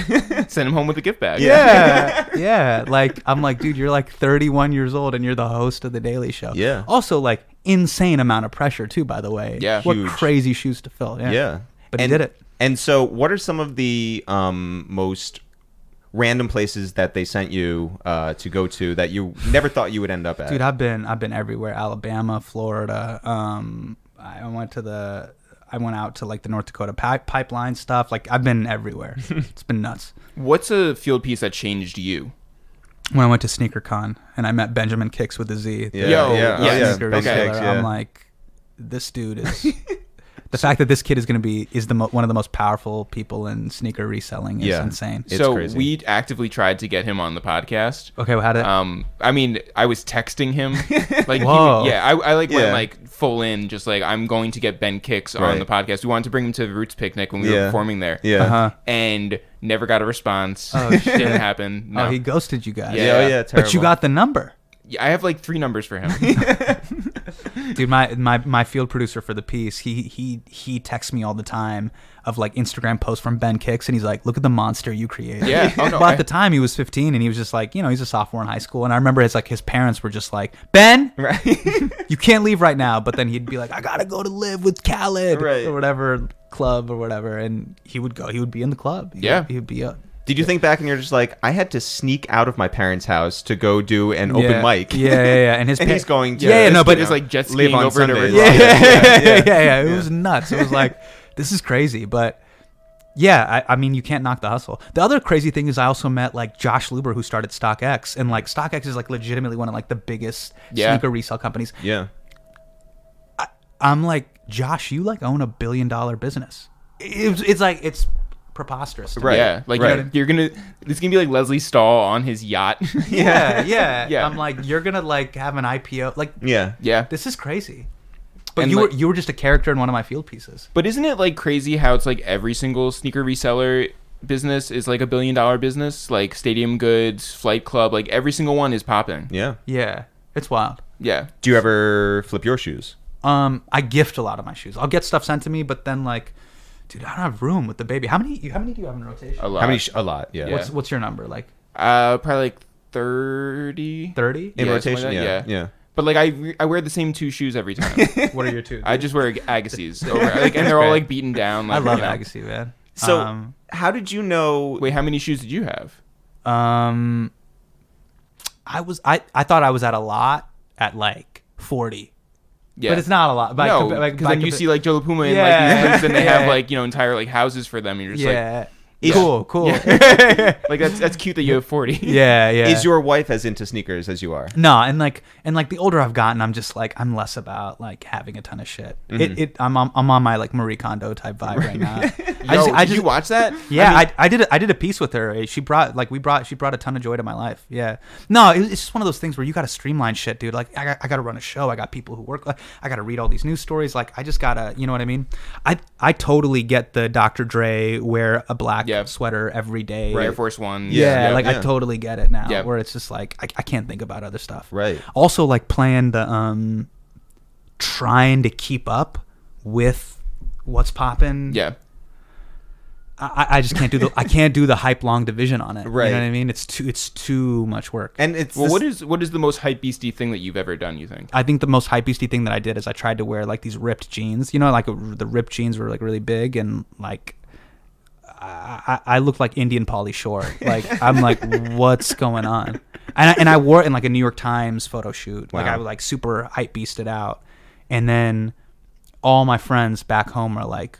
Send him home with a gift bag. Yeah. Like, I'm like, dude, you're like 31 years old and you're the host of The Daily Show. Yeah. Also, like, insane amount of pressure too, by the way. Yeah. What Huge. crazy shoes to fill. Yeah. But he did it. And so what are some of the most random places that they sent you to go to that you never thought you would end up at? Dude, I've been everywhere. Alabama, Florida. I went out to like the North Dakota pipeline stuff. Like, I've been everywhere. It's been nuts. What's a field piece that changed you? When I went to SneakerCon and I met Benjamin Kickz with a Z. Yeah. Sneaker Ben retailer, Kickz, yeah. I'm like, this dude is... The fact that this kid is going to be one of the most powerful people in sneaker reselling is insane. It's so crazy. We actively tried to get him on the podcast. Okay, well, how did? I mean, I was texting him. Like, Whoa. I went like full in, just like, I'm going to get Ben Kickz on the podcast. We wanted to bring him to the Roots Picnic when we were performing there. And never got a response. Oh, shit. Didn't happen. No. Oh, he ghosted you guys. Yeah. Terrible. But you got the number. Yeah, I have like 3 numbers for him. Dude, my field producer for the piece, he texts me all the time of like Instagram posts from Ben Kickz, and he's like, "Look at the monster you created." Yeah. Oh, no, but at the time he was 15, and he was just like, you know, he's a sophomore in high school, and I remember his parents were just like, "Ben, you can't leave right now." But then he'd be like, "I gotta go to live with Khaled or whatever club or whatever," and he would go. He would be in the club. He would be up. Did you think back and you're just like, I had to sneak out of my parents' house to go do an open mic? Yeah. And he's going to but it's like jet skiing over and over. Yeah. It was nuts. It was like, this is crazy. But yeah, I mean, you can't knock the hustle. The other crazy thing is I also met like Josh Luber, who started StockX, and like StockX is like legitimately one of like the biggest sneaker resale companies. Yeah. I'm like, Josh, you like own $1 billion business. It's like, it's preposterous. Right. Yeah. Like you're gonna. It's gonna be like Leslie Stahl on his yacht. Yeah. I'm like, you're gonna like have an IPO. Like, yeah. This is crazy. But And you were just a character in one of my field pieces. But isn't it like crazy how it's like every single sneaker reseller business is like $1 billion business? Like Stadium Goods, Flight Club, like every single one is popping. Yeah. Yeah. It's wild. Yeah. Do you ever flip your shoes? I gift a lot of my shoes. I'll get stuff sent to me, but then like, dude, I don't have room with the baby. How many do you have in rotation? A lot. How many? A lot. Yeah. What's your number? Like, probably like 30. 30 in rotation? Like Yeah. But like I wear the same 2 shoes every time. What are your two? I just wear Agassiz over, like, and they're all like beaten down. Like, I love you know. Agassi, man. So how did you know? Wait, how many shoes did you have? I thought I was at a lot at like 40. Yeah. But it's not a lot. But No, because then you see like Joe LaPuma and like these things, and they have like, you know, entire like houses for them, and you're just like, cool. like that's cute that you have 40. Yeah. Is your wife as into sneakers as you are? No, and like the older I've gotten, I'm just like, I'm less about like having a ton of shit. I'm on my like Marie Kondo type vibe right now. Did you watch that? Yeah, I did a piece with her. She brought a ton of joy to my life. Yeah. No, it's just one of those things where you got to streamline shit, dude. Like I got to run a show. I got people who work. I got to read all these news stories. Like I just gotta, you know what I mean? I totally get the Dr. Dre wear a black sweater every day. Air Force One. I totally get it now. Where it's just like I can't think about other stuff. Right. Also, like playing the trying to keep up with what's popping. Yeah. I just can't do the hype long division on it. Right. You know what I mean? It's too much work. And it's what is the most hype beastie thing that you've ever done, you think? I think the most hype beastie thing that I did is I tried to wear like these ripped jeans. You know, like the ripped jeans were like really big, and like I looked like Indian Pauly Shore. Like I'm like, what's going on? And I wore it in like a New York Times photo shoot. Wow. Like I was like super hype beasted out, and then all my friends back home are like,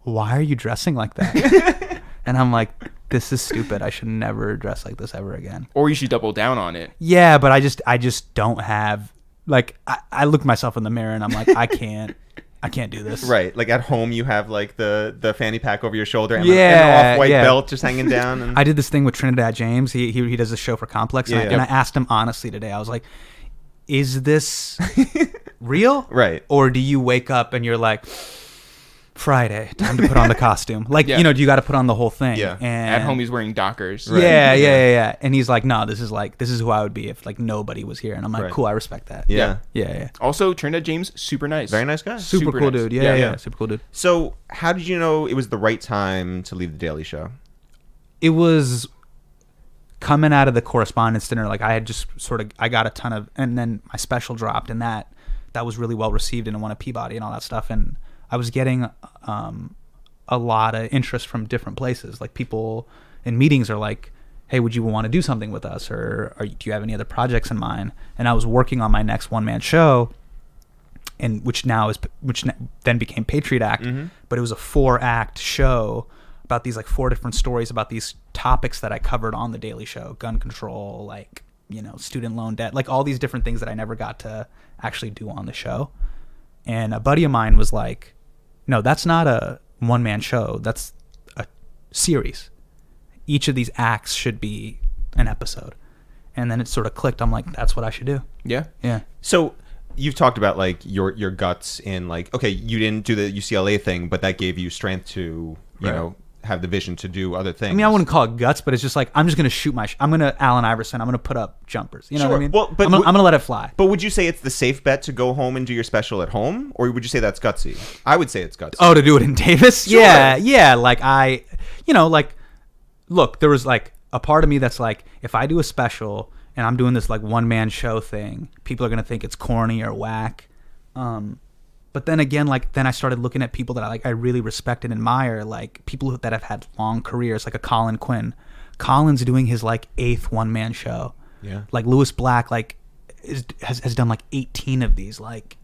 why are you dressing like that? And I'm like, this is stupid. I should never dress like this ever again. Or you should double down on it. Yeah, but I just don't have, like, I look myself in the mirror and I'm like, I can't do this. Right. Like at home you have like the fanny pack over your shoulder and an off-white belt just hanging down. And... I did this thing with Trinidad James. He does a show for Complex. And I asked him honestly today, I was like, is this real? Right. Or do you wake up and you're like, Friday, time to put on the costume. Like, you know, you got to put on the whole thing. Yeah. And At home he's wearing Dockers. Right. Yeah. And he's like, no, this is who I would be if like nobody was here. And I'm like, Right. cool, I respect that. Yeah. Also, Trinidad James, super nice. Very nice guy. Super cool nice. dude. Yeah. Super cool dude. So how did you know it was the right time to leave The Daily Show? It was coming out of the Correspondents Dinner. Like I had just I got a ton of, and then my special dropped, and that was really well received, and it won a Peabody and all that stuff. And I was getting a lot of interest from different places. Like people in meetings are like, hey, would you want to do something with us? Or do you have any other projects in mind? And I was working on my next one-man show, and which then became Patriot Act. Mm-hmm. But it was a 4-act show about these like 4 different stories about these topics that I covered on The Daily Show: gun control, like, you know, student loan debt, like all these different things that I never got to actually do on the show. And a buddy of mine was like, no, that's not a one-man show. That's a series. Each of these acts should be an episode. And then it sort of clicked. I'm like, that's what I should do. Yeah. So you've talked about like your guts in like, okay, you didn't do the UCLA thing, but that gave you strength to, you know, have the vision to do other things. I mean, I wouldn't call it guts, but it's just like, I'm just going to shoot I'm going to Allen Iverson. I'm going to put up jumpers. You know what I mean? Well, but I'm going to let it fly. But would you say it's the safe bet to go home and do your special at home? Or would you say that's gutsy? I would say it's gutsy. Oh, to do it in Davis? Sure. Yeah. Like look, there was like a part of me that's like, if I do a special and I'm doing this like one-man show thing, people are going to think it's corny or whack. But then again, like, then I started looking at people that I really respect and admire, like people that have had long careers, like a Colin Quinn. Colin's doing his like 8th one-man show. Yeah. Like Lewis Black, like has done like 18 of these. Like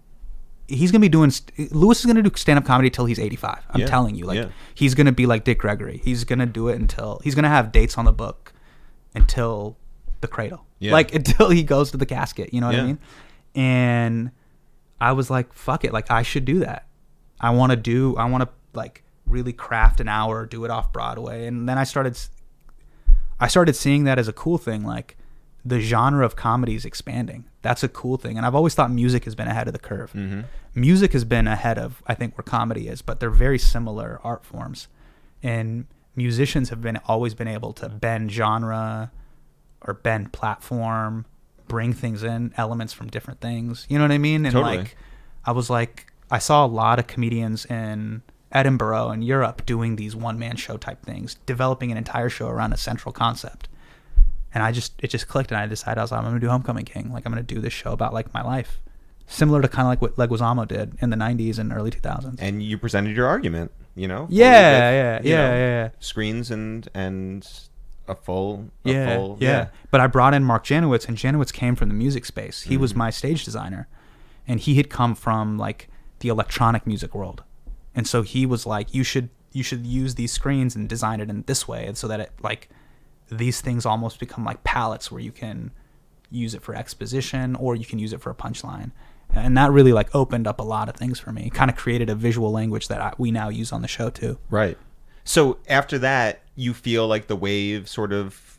he's gonna be doing. Lewis is gonna do stand-up comedy till he's 85. I'm telling you, like he's gonna be like Dick Gregory. He's gonna do it until he's gonna have dates on the book until the cradle. Yeah. Like until he goes to the casket. You know what I mean? And I was like, fuck it. Like, I should do that. I want to like really craft an hour, do it off Broadway. And then I started seeing that as a cool thing. Like, the genre of comedy is expanding. That's a cool thing. And I've always thought music has been ahead of the curve. Mm-hmm. Music has been ahead of, I think, where comedy is, but they're very similar art forms. And musicians have always been able to bend genre or bend platform, bring things in, elements from different things. You know what I mean? And totally. like, I saw a lot of comedians in Edinburgh and Europe doing these one-man show type things, developing an entire show around a central concept. And it just clicked, and I decided I'm going to do Homecoming King. Like, I'm going to do this show about like my life, similar to kind of like what Leguizamo did in the 90s and early 2000s. And you presented your argument, you know? Yeah. Screens and a full. But I brought in Mark Janowitz, and Janowitz came from the music space. He was my stage designer, and he had come from like the electronic music world. And so he was like, you should use these screens and design it in this way, and so that it like these things almost become like palettes where you can use it for exposition or you can use it for a punchline. And that really like opened up a lot of things for me. Kind of created a visual language that we now use on the show too. Right. So after that, you feel like the wave sort of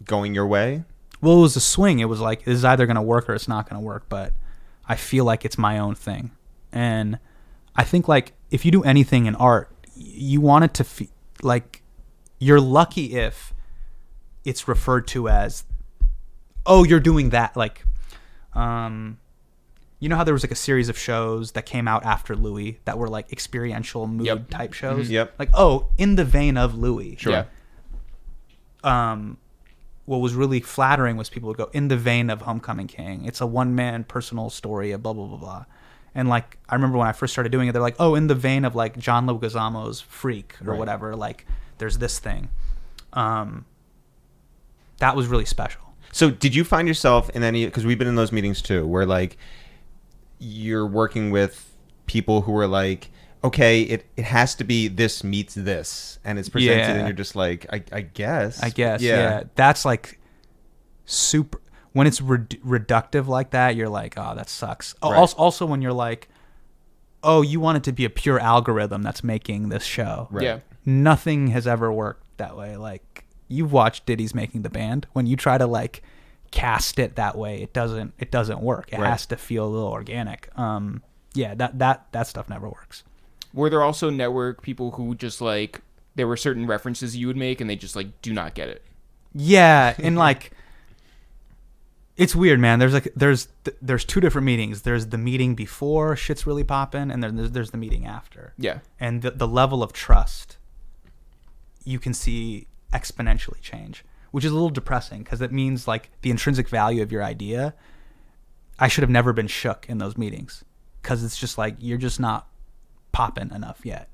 going your way? Well, it was a swing. It was like, this is either going to work or it's not going to work, but I feel like it's my own thing. And I think like if you do anything in art, you want it to feel like you're lucky if it's referred to as, oh, you're doing that. Like, you know how there was like a series of shows that came out after Louis that were like experiential mood type shows? Mm-hmm. Yep. Like, oh, in the vein of Louis. Sure. Yeah. What was really flattering was people would go, in the vein of Homecoming King. It's a one-man personal story of blah, blah, blah, blah. And like, I remember when I first started doing it, they're like, oh, in the vein of like John Leguizamo's Freak or whatever. Like, there's this thing. That was really special. So did you find yourself in any, because we've been in those meetings too, where like you're working with people who are like, okay, it has to be this meets this, and it's presented and you're just like, I guess. Yeah. That's like super, when it's reductive like that, you're like, oh, that sucks. Right. Also when you're like, oh, you want it to be a pure algorithm that's making this show. Right. Yeah. Nothing has ever worked that way. Like, you've watched Diddy's Making the Band. When you try to like cast it that way, it doesn't work. It has to feel a little organic. That stuff never works. Were there also network people who just like, there were certain references you would make and they just like do not get it? Yeah, and like it's weird, man. There's two different meetings. There's the meeting before shit's really popping, and then there's the meeting after. Yeah. And the level of trust you can see exponentially change, which is a little depressing because it means like the intrinsic value of your idea. I should have never been shook in those meetings because it's just like you're just not popping enough yet.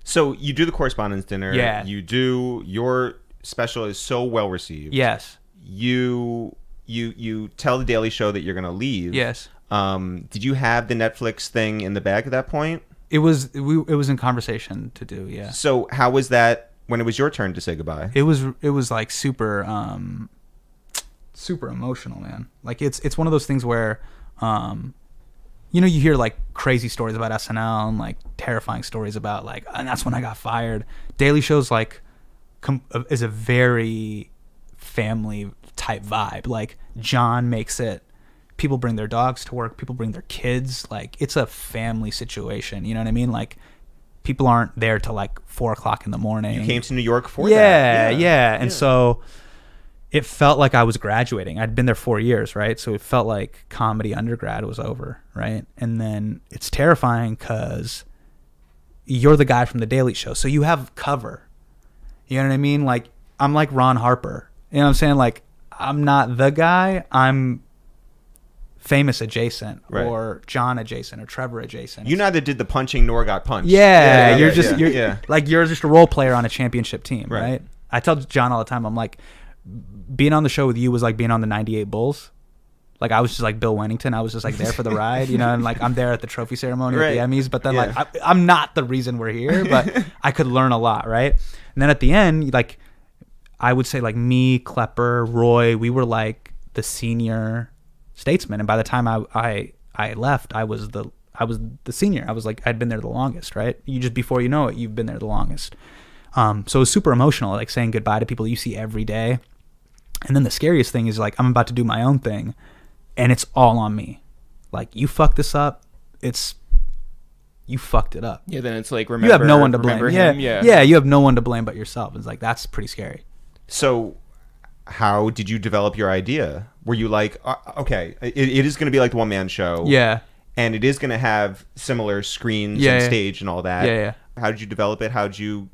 So you do the Correspondents Dinner. Yeah. You do, your special is so well received. Yes. You tell the Daily Show that you're going to leave. Yes. Did you have the Netflix thing in the bag at that point? It was in conversation to do. Yeah. So how was that when it was your turn to say goodbye? It was like super emotional, man. Like it's one of those things where you know, you hear like crazy stories about SNL and like terrifying stories about like, and that's when I got fired. Daily Show's like is a very family type vibe. Like John makes it, people bring their dogs to work, people bring their kids. Like it's a family situation. You know what I mean? Like people aren't there till like 4 o'clock in the morning. You came to New York for that. Yeah. And so it felt like I was graduating. I'd been there 4 years, right? So it felt like comedy undergrad was over, right? And then it's terrifying because you're the guy from The Daily Show. So you have cover. You know what I mean? Like, I'm like Ron Harper. You know what I'm saying? Like, I'm not the guy. I'm famous adjacent, or John adjacent, or Trevor adjacent. You neither did the punching nor got punched. You're just a role player on a championship team, right? I tell John all the time, I'm like, being on the show with you was like being on the 98 Bulls. Like, I was just like Bill Wennington. I was just like there for the ride, you know, and like I'm there at the trophy ceremony at the Emmys, but then like I'm not the reason we're here, but I could learn a lot, right? And then at the end, like, I would say like me, Klepper, Roy, we were like the senior statesman, and by the time I left, I was the senior. I was like, I'd been there the longest, right? You just, before you know it, you've been there the longest. So it was super emotional, like saying goodbye to people you see every day. And then the scariest thing is like, I'm about to do my own thing, and it's all on me. Like, you fucked this up, you fucked it up. Yeah, then it's like, you have no one to blame. Him. Yeah, you have no one to blame but yourself. It's like, that's pretty scary. So how did you develop your idea? Were you like, okay, it is going to be like the one-man show. Yeah. And it is going to have similar screens and stage and all that. Yeah. How did you develop it? How did you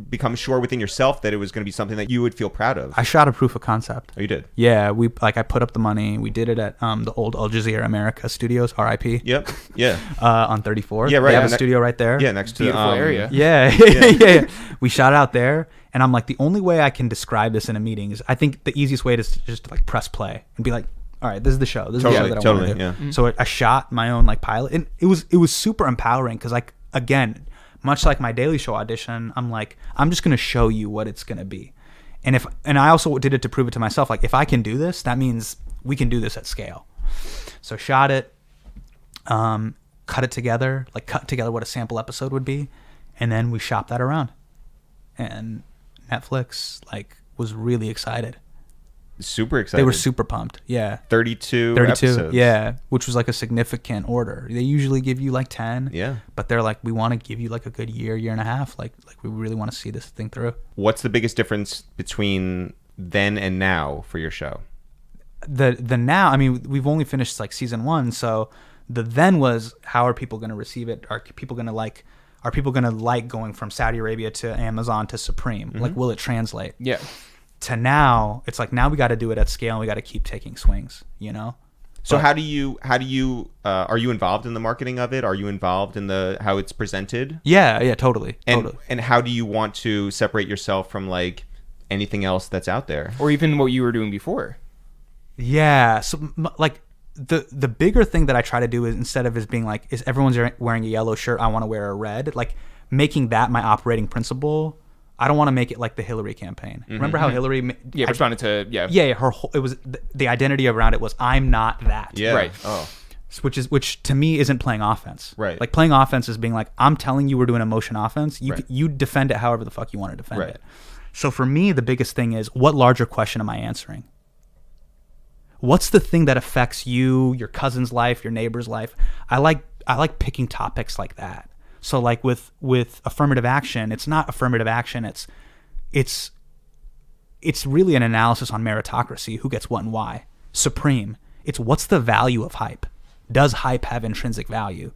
become sure within yourself that it was going to be something that you would feel proud of? I shot a proof of concept. Oh, you did? Yeah, I put up the money. We did it at the old Al Jazeera America Studios, RIP. Yep. Yeah. On 34th. Yeah, right. They have a studio right there. Yeah, next to beautiful area. Yeah. We shot out there, and I'm like, the only way I can describe this in a meeting is, I think the easiest way is to just like press play and be like, all right, this is the show. This is the show that I want to do. Yeah. So I shot my own like pilot, and it was super empowering because, like, again, much like my Daily Show audition, I'm like, I'm just gonna show you what it's gonna be, and I also did it to prove it to myself. Like, if I can do this, that means we can do this at scale. So shot it, cut together what a sample episode would be, and then we shopped that around, and Netflix like was really excited. Super excited. They were super pumped. Yeah. 32 episodes. Yeah, which was like a significant order. They usually give you like 10. Yeah. But they're like, we want to give you like a good year and a half. Like we really want to see this thing through. What's the biggest difference between then and now for your show? The now, I mean, we've only finished like season 1, so the then was, how are people going to receive it? Are people going to like going from Saudi Arabia to Amazon to Supreme? Mm-hmm. Like, will it translate? Yeah. To now, it's like, now we got to do it at scale, and we got to keep taking swings, you know? So how do you are you involved in the marketing of it? Are you involved in how it's presented? Yeah, totally. And how do you want to separate yourself from like anything else that's out there? Or even what you were doing before? Yeah, so like the bigger thing that I try to do is, instead of being like, is everyone's wearing a yellow shirt, I want to wear a red, like making that my operating principle. I don't want to make it like the Hillary campaign. Mm-hmm. Remember how Hillary responded to her whole, it was the identity around it was, I'm not that. Yeah. Right. Oh. Which to me isn't playing offense. Right. Like, playing offense is being like, I'm telling you we're doing emotion offense. You defend it however the fuck you want to defend it. So for me, the biggest thing is, what larger question am I answering? What's the thing that affects you, your cousin's life, your neighbor's life? I like picking topics like that. So like with affirmative action, it's not affirmative action. It's really an analysis on meritocracy, who gets what and why. Supreme, it's what's the value of hype? Does hype have intrinsic value?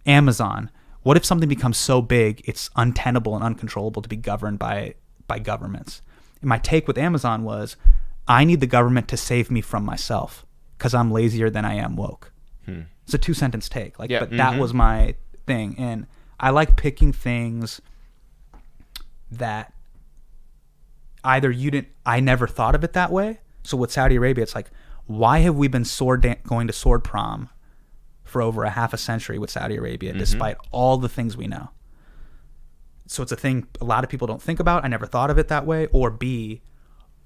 Amazon, what if something becomes so big it's untenable and uncontrollable to be governed by governments? And my take with Amazon was, I need the government to save me from myself because I'm lazier than I am woke. It's a 2-sentence take, like, but that was my thing. And I like picking things that either I never thought of it that way. So with Saudi Arabia, it's like, why have we been going to sword prom for over a half a century with Saudi Arabia, despite all the things we know? So it's a thing a lot of people don't think about. I never thought of it that way. Or B,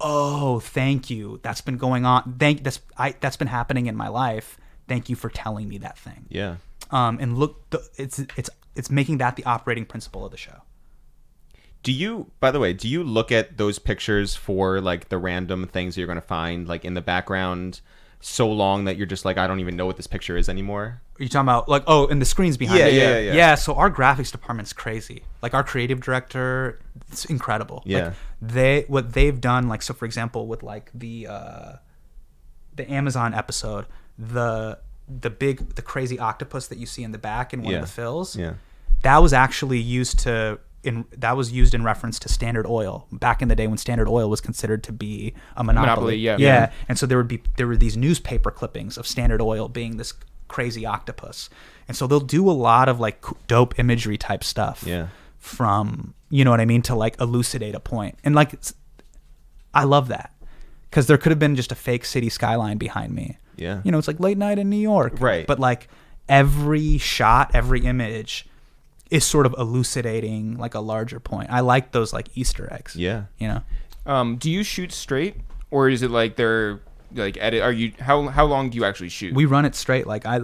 oh, thank you. That's been going on. That's been happening in my life. Thank you for telling me that thing. Yeah. And look, it's making that the operating principle of the show. By the way, do you look at those pictures for like the random things that you're going to find like in the background so long that you're just like, I don't even know what this picture is anymore? Are you talking about like, oh, and the screens behind it? Yeah. Yeah, so our graphics department's crazy. Like our creative director, it's incredible. Yeah. Like what they've done, like, so for example, with like the Amazon episode, the crazy octopus that you see in the back in one of the fills. Yeah. That was actually used in reference to Standard Oil back in the day when Standard Oil was considered to be a monopoly. Yeah. And so there were these newspaper clippings of Standard Oil being this crazy octopus, and so they'll do a lot of like dope imagery type stuff. Yeah. From, you know what I mean, to like elucidate a point, and like I love that because there could have been just a fake city skyline behind me. Yeah. You know, it's like late night in New York. Right. But like every shot, every image is sort of elucidating like a larger point. I like those like Easter eggs. Yeah. You know? Do you shoot straight, or is it like they're like edit? Are you how long do you actually shoot? We run it straight. Like I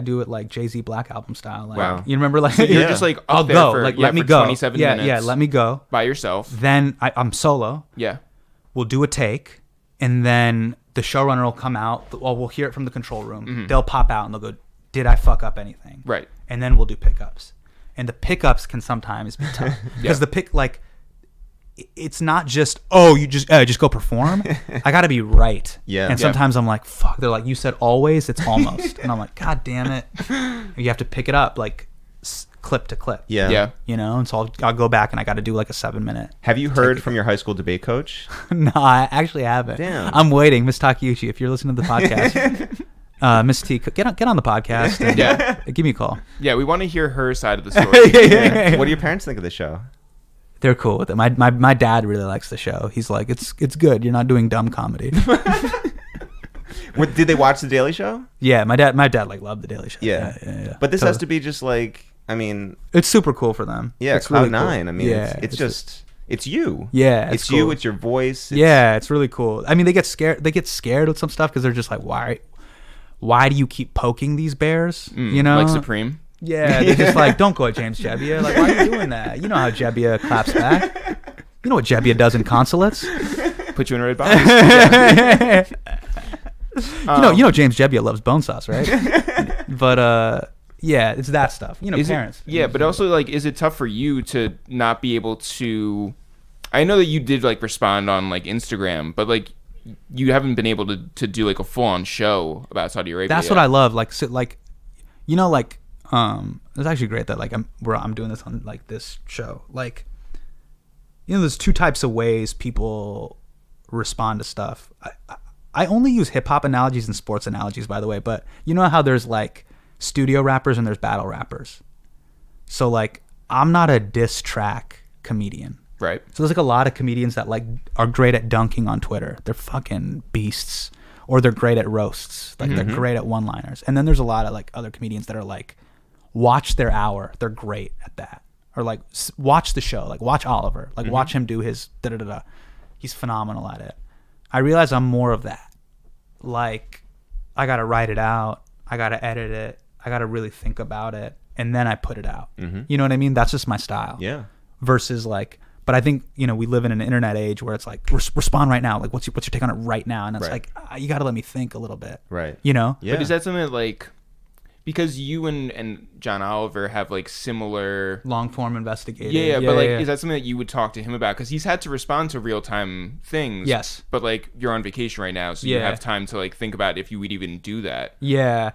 do it like Jay-Z Black Album style. Like, Wow. You remember like So you're just like up I'll there go. for, Like let me for go. 27 yeah, minutes. Yeah, let me go. By yourself. Then I'm solo. Yeah. We'll do a take, and then the showrunner will come out. Well, we'll hear it from the control room. They'll pop out and they'll go, "Did I fuck up anything?" Right. And then we'll do pickups. And the pickups can sometimes be tough because the pick, like, it's not just, oh, you just go perform. I got to be right. Yeah. And sometimes I'm like, fuck. They're like, you said always, it's almost. And I'm like, God damn it. You have to pick it up like clip to clip. Yeah. Yeah. You know, and so I'll go back and I got to do like a 7-minute. Have you heard from your high school debate coach? No, I actually haven't. Damn. I'm waiting, Miss Takeuchi. If you're listening to the podcast, Miss T, get on the podcast. And, give me a call. Yeah, we want to hear her side of the story. What do your parents think of the show? They're cool with it. My dad really likes the show. He's like, it's good. You're not doing dumb comedy. Did they watch The Daily Show? Yeah, my dad like loved the Daily Show. Yeah. But this has to be just like, I mean, it's super cool for them. Yeah, it's Cloud really Nine. cool. I mean, Yeah, it's just it's you. Yeah, it's cool. you. It's your voice. It's really cool. I mean, they get scared with some stuff because they're just like, why do you keep poking these bears? You know, like Supreme. Yeah, they're just like, don't go at James Jebbia. Like, why are you doing that? You know how Jebbia claps back. You know what Jebbia does in consulates. Put you in a red box. You know James Jebbia loves bone sauce, right? But yeah, it's that stuff. You know, parents. But also, like, is it tough for you to not be able to? I know that you did like respond on like Instagram, but like you haven't been able to do like a full on show about Saudi Arabia. That's what I love. Like, you know, like it's actually great that like I'm doing this on like this show. Like, you know, there's two types of ways people respond to stuff. I only use hip hop analogies and sports analogies, by the way, but you know how there's like studio rappers and there's battle rappers. So like, I'm not a diss track comedian. Right. So there's like a lot of comedians that like are great at dunking on Twitter. They're fucking beasts. Or they're great at roasts. Like they're great at one-liners. And then there's a lot of like other comedians that are like, watch their hour. They're great at that. Or like watch the show. Like watch Oliver. Like watch him do his da-da-da-da. He's phenomenal at it. I realize I'm more of that. Like, I got to write it out. I got to edit it. I got to really think about it. And then I put it out. You know what I mean? That's just my style. Yeah. Versus like, but I think, you know, we live in an internet age where it's like, respond right now. Like, what's your take on it right now? And it's like, you got to let me think a little bit. Right. You know? Yeah. But is that something that like, because you and John Oliver have like similar long form investigative. Yeah, but like, is that something that you would talk to him about? Because he's had to respond to real time things. Yes. But like, you're on vacation right now, so you have time to like think about if you would even do that. Yeah.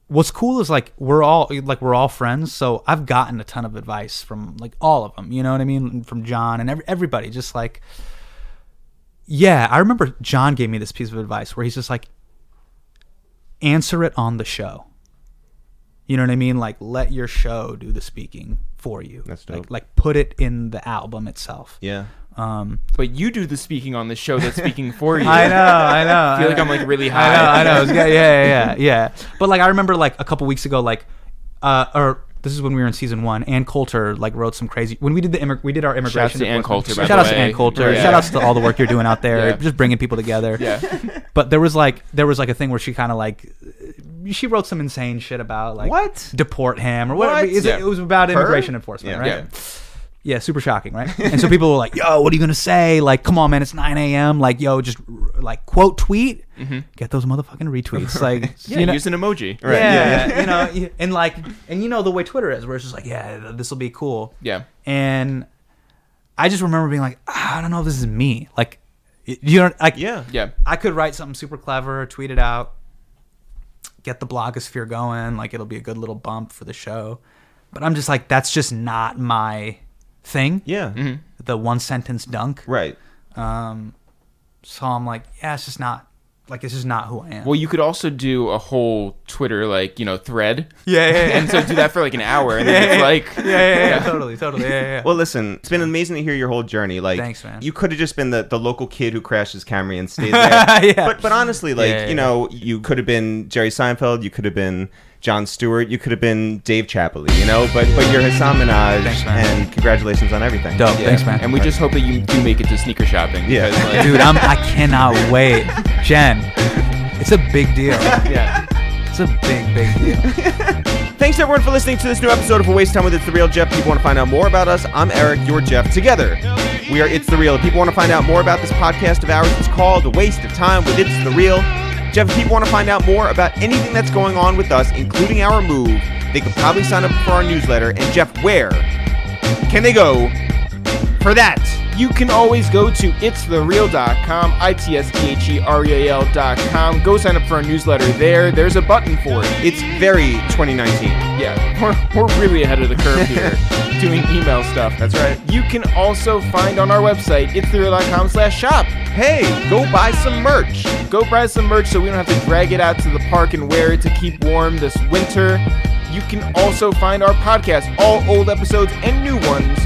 What's cool is like we're all friends, so I've gotten a ton of advice from like all of them. You know what I mean? From John and everybody. Just like, yeah, I remember John gave me this piece of advice where he's just like, answer it on the show. You know what I mean? Like, let your show do the speaking for you. That's dope. Like put it in the album itself. Yeah. But you do the speaking on the show that's speaking for you. I know. I feel like I'm like really high. I know. Yeah. But like, I remember like a couple weeks ago, like, or this is when we were in season 1. Ann Coulter like wrote some crazy when we did our immigration. Shouts to Ann Coulter. Shout outs to Ann Coulter. Yeah. Shout outs to all the work you're doing out there, just bringing people together. Yeah. But there was like a thing where she kind of like she wrote some insane shit about like What? deport him or whatever. What? It was about Her? immigration enforcement, right? Yeah. Yeah, super shocking, right? And so people were like, yo, what are you going to say? Like, come on, man, it's 9 a.m. Like, yo, just like quote tweet. Get those motherfucking retweets. Like, use an emoji. Right. Yeah. And you know the way Twitter is, where it's just like, yeah, this will be cool. Yeah. And I just remember being like, I don't know if this is me. Like, you know, like, yeah. I could write something super clever, tweet it out, get the blogosphere going. Like, it'll be a good little bump for the show. But I'm just like, that's just not my thing. Yeah. The one sentence dunk. Right. So I'm like, yeah, it's just not who I am. Well, you could also do a whole Twitter, like, thread. Yeah. And so do that for like an hour, and then it's like... Yeah, totally. Yeah. Well, listen, it's been amazing to hear your whole journey. Like, thanks, man. You could have just been the local kid who crashed his Camry and stayed there. Yeah. But honestly, like, you could have been Jerry Seinfeld, you could have been Jon Stewart, you could have been Dave Chappelle, but you're Hasan Minhaj. Thanks, man. And congratulations on everything. Dope. Yeah. Thanks, man. And we just hope that you do make it to sneaker shopping. Yeah. because, like, Dude, I cannot wait. Jen, it's a big deal. yeah. It's a big deal. Thanks everyone for listening to this new episode of A Waste Time with It's The Real. Jeff, people want to find out more about us. I'm Eric, you're Jeff. Together, we are It's The Real. If people want to find out more about this podcast of ours, it's called A Waste of Time with It's The Real. Jeff, if people want to find out more about anything that's going on with us, including our move, they could probably sign up for our newsletter. And Jeff, where can they go for that? You can always go to ItsTheReal.com, ItsTheReal.com. Go sign up for our newsletter there. There's a button for it. It's very 2019. Yeah, we're really ahead of the curve here doing email stuff. That's right. You can also find on our website, ItsTheReal.com/shop. Hey, go buy some merch. Go buy some merch so we don't have to drag it out to the park and wear it to keep warm this winter. You can also find our podcast, all old episodes and new ones.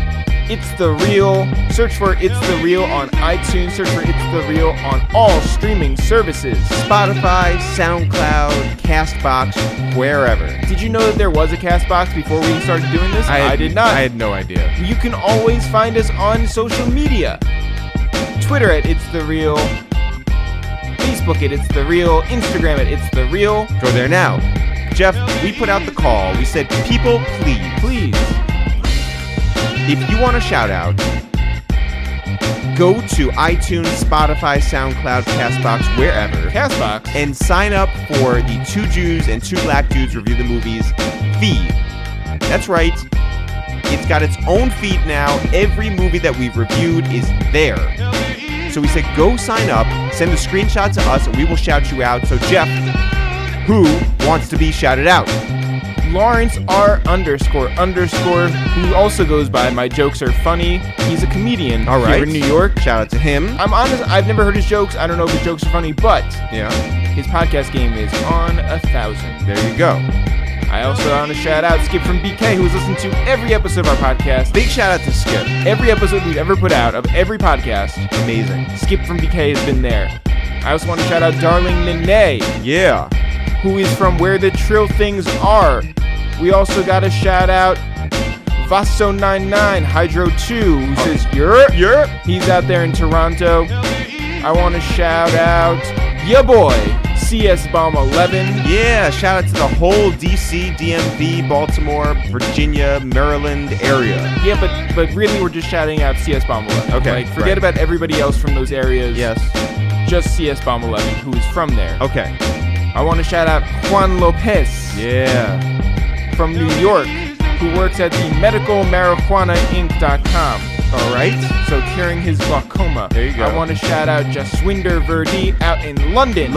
It's The Real. Search for It's The Real on iTunes. Search for It's The Real on all streaming services. Spotify, SoundCloud, CastBox, wherever. Did you know that there was a CastBox before we started doing this? I did not. I had no idea. You can always find us on social media. Twitter at It's The Real. Facebook at It's The Real. Instagram at It's The Real. Go there now. Jeff, we put out the call. We said, people, please. If you want a shout out, go to iTunes, Spotify, SoundCloud, CastBox, wherever. CastBox. And sign up for the Two Jews and Two Black Dudes Review the Movies feed. That's right. It's got its own feed now. Every movie that we've reviewed is there. So we said, go sign up, send a screenshot to us, and we will shout you out. So Jeff, who wants to be shouted out? Lawrence R __, who also goes by My Jokes Are Funny. He's a comedian here in New York. Shout out to him. I'm honest, I've never heard his jokes. I don't know if his jokes are funny, but his podcast game is on 1,000. There you go. I also want to shout out Skip from BK, who's listened to every episode of our podcast. Big shout out to Skip. Every episode we've ever put out of every podcast. Amazing. Skip from BK has been there. I also want to shout out Darling Nene. Yeah. Who is from Where the Trill Things Are. We also got a shout out Vaso99 Hydro 2, who says you're. He's out there in Toronto. I want to shout out ya boy CS Bomb 11. Yeah, shout out to the whole DC, DMV, Baltimore, Virginia, Maryland area. Yeah, but really we're just shouting out CS Bomb 11. Okay. Like, forget about everybody else from those areas. Yes. Just CS Bomb 11, who is from there. Okay. I want to shout out Juan Lopez. Yeah. From New York, who works at the medicalmarijuanainc.com. All right. So curing his glaucoma. There you go. I want to shout out Jaswinder Verdi out in London.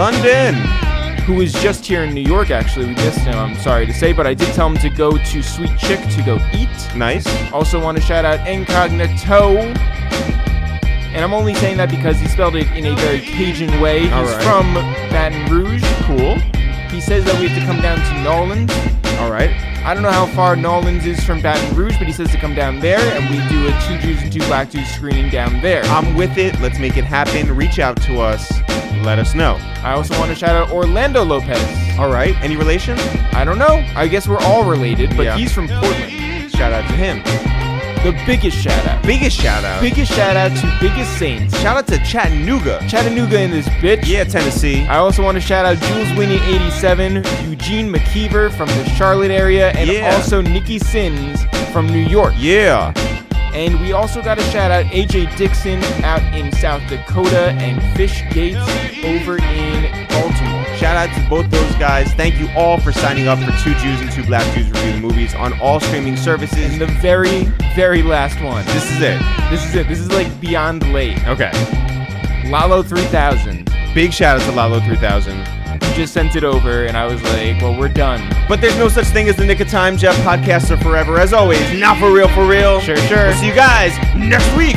Who is just here in New York, actually. We missed him, I'm sorry to say, but I did tell him to go to Sweet Chick to go eat. Nice. Also want to shout out Incognito. And I'm only saying that because he spelled it in a very Cajun way. He's from Baton Rouge. Cool. He says that we have to come down to Nolans. All right. I don't know how far Nolans is from Baton Rouge, but he says to come down there, and we do a Two Jews and Two Black Dudes screening down there. I'm with it. Let's make it happen. Reach out to us. Let us know. I also want to shout out Orlando Lopez. All right. Any relation? I don't know. I guess we're all related, but he's from Portland. Shout out to him. The biggest shout out. Biggest shout out. Biggest shout out to Biggest Saints. Shout out to Chattanooga. Chattanooga in this bitch. Yeah, Tennessee. I also want to shout out Jules Winnie 87, Eugene McKeever from the Charlotte area, and also Nikki Sins from New York. Yeah. And we also got to shout out AJ Dixon out in South Dakota and Fish Gates over in Baltimore. Shout out to both those guys. Thank you all for signing up for Two Jews and Two Black Jews Review the Movies on all streaming services. And the very, very last one. This is it. This is like beyond late. Okay. Lalo 3000. Big shout out to Lalo 3000. He just sent it over, and I was like, well, we're done. But there's no such thing as the nick of time, Jeff. Podcasts are forever. As always, not for real, for real. Sure. We'll see you guys next week.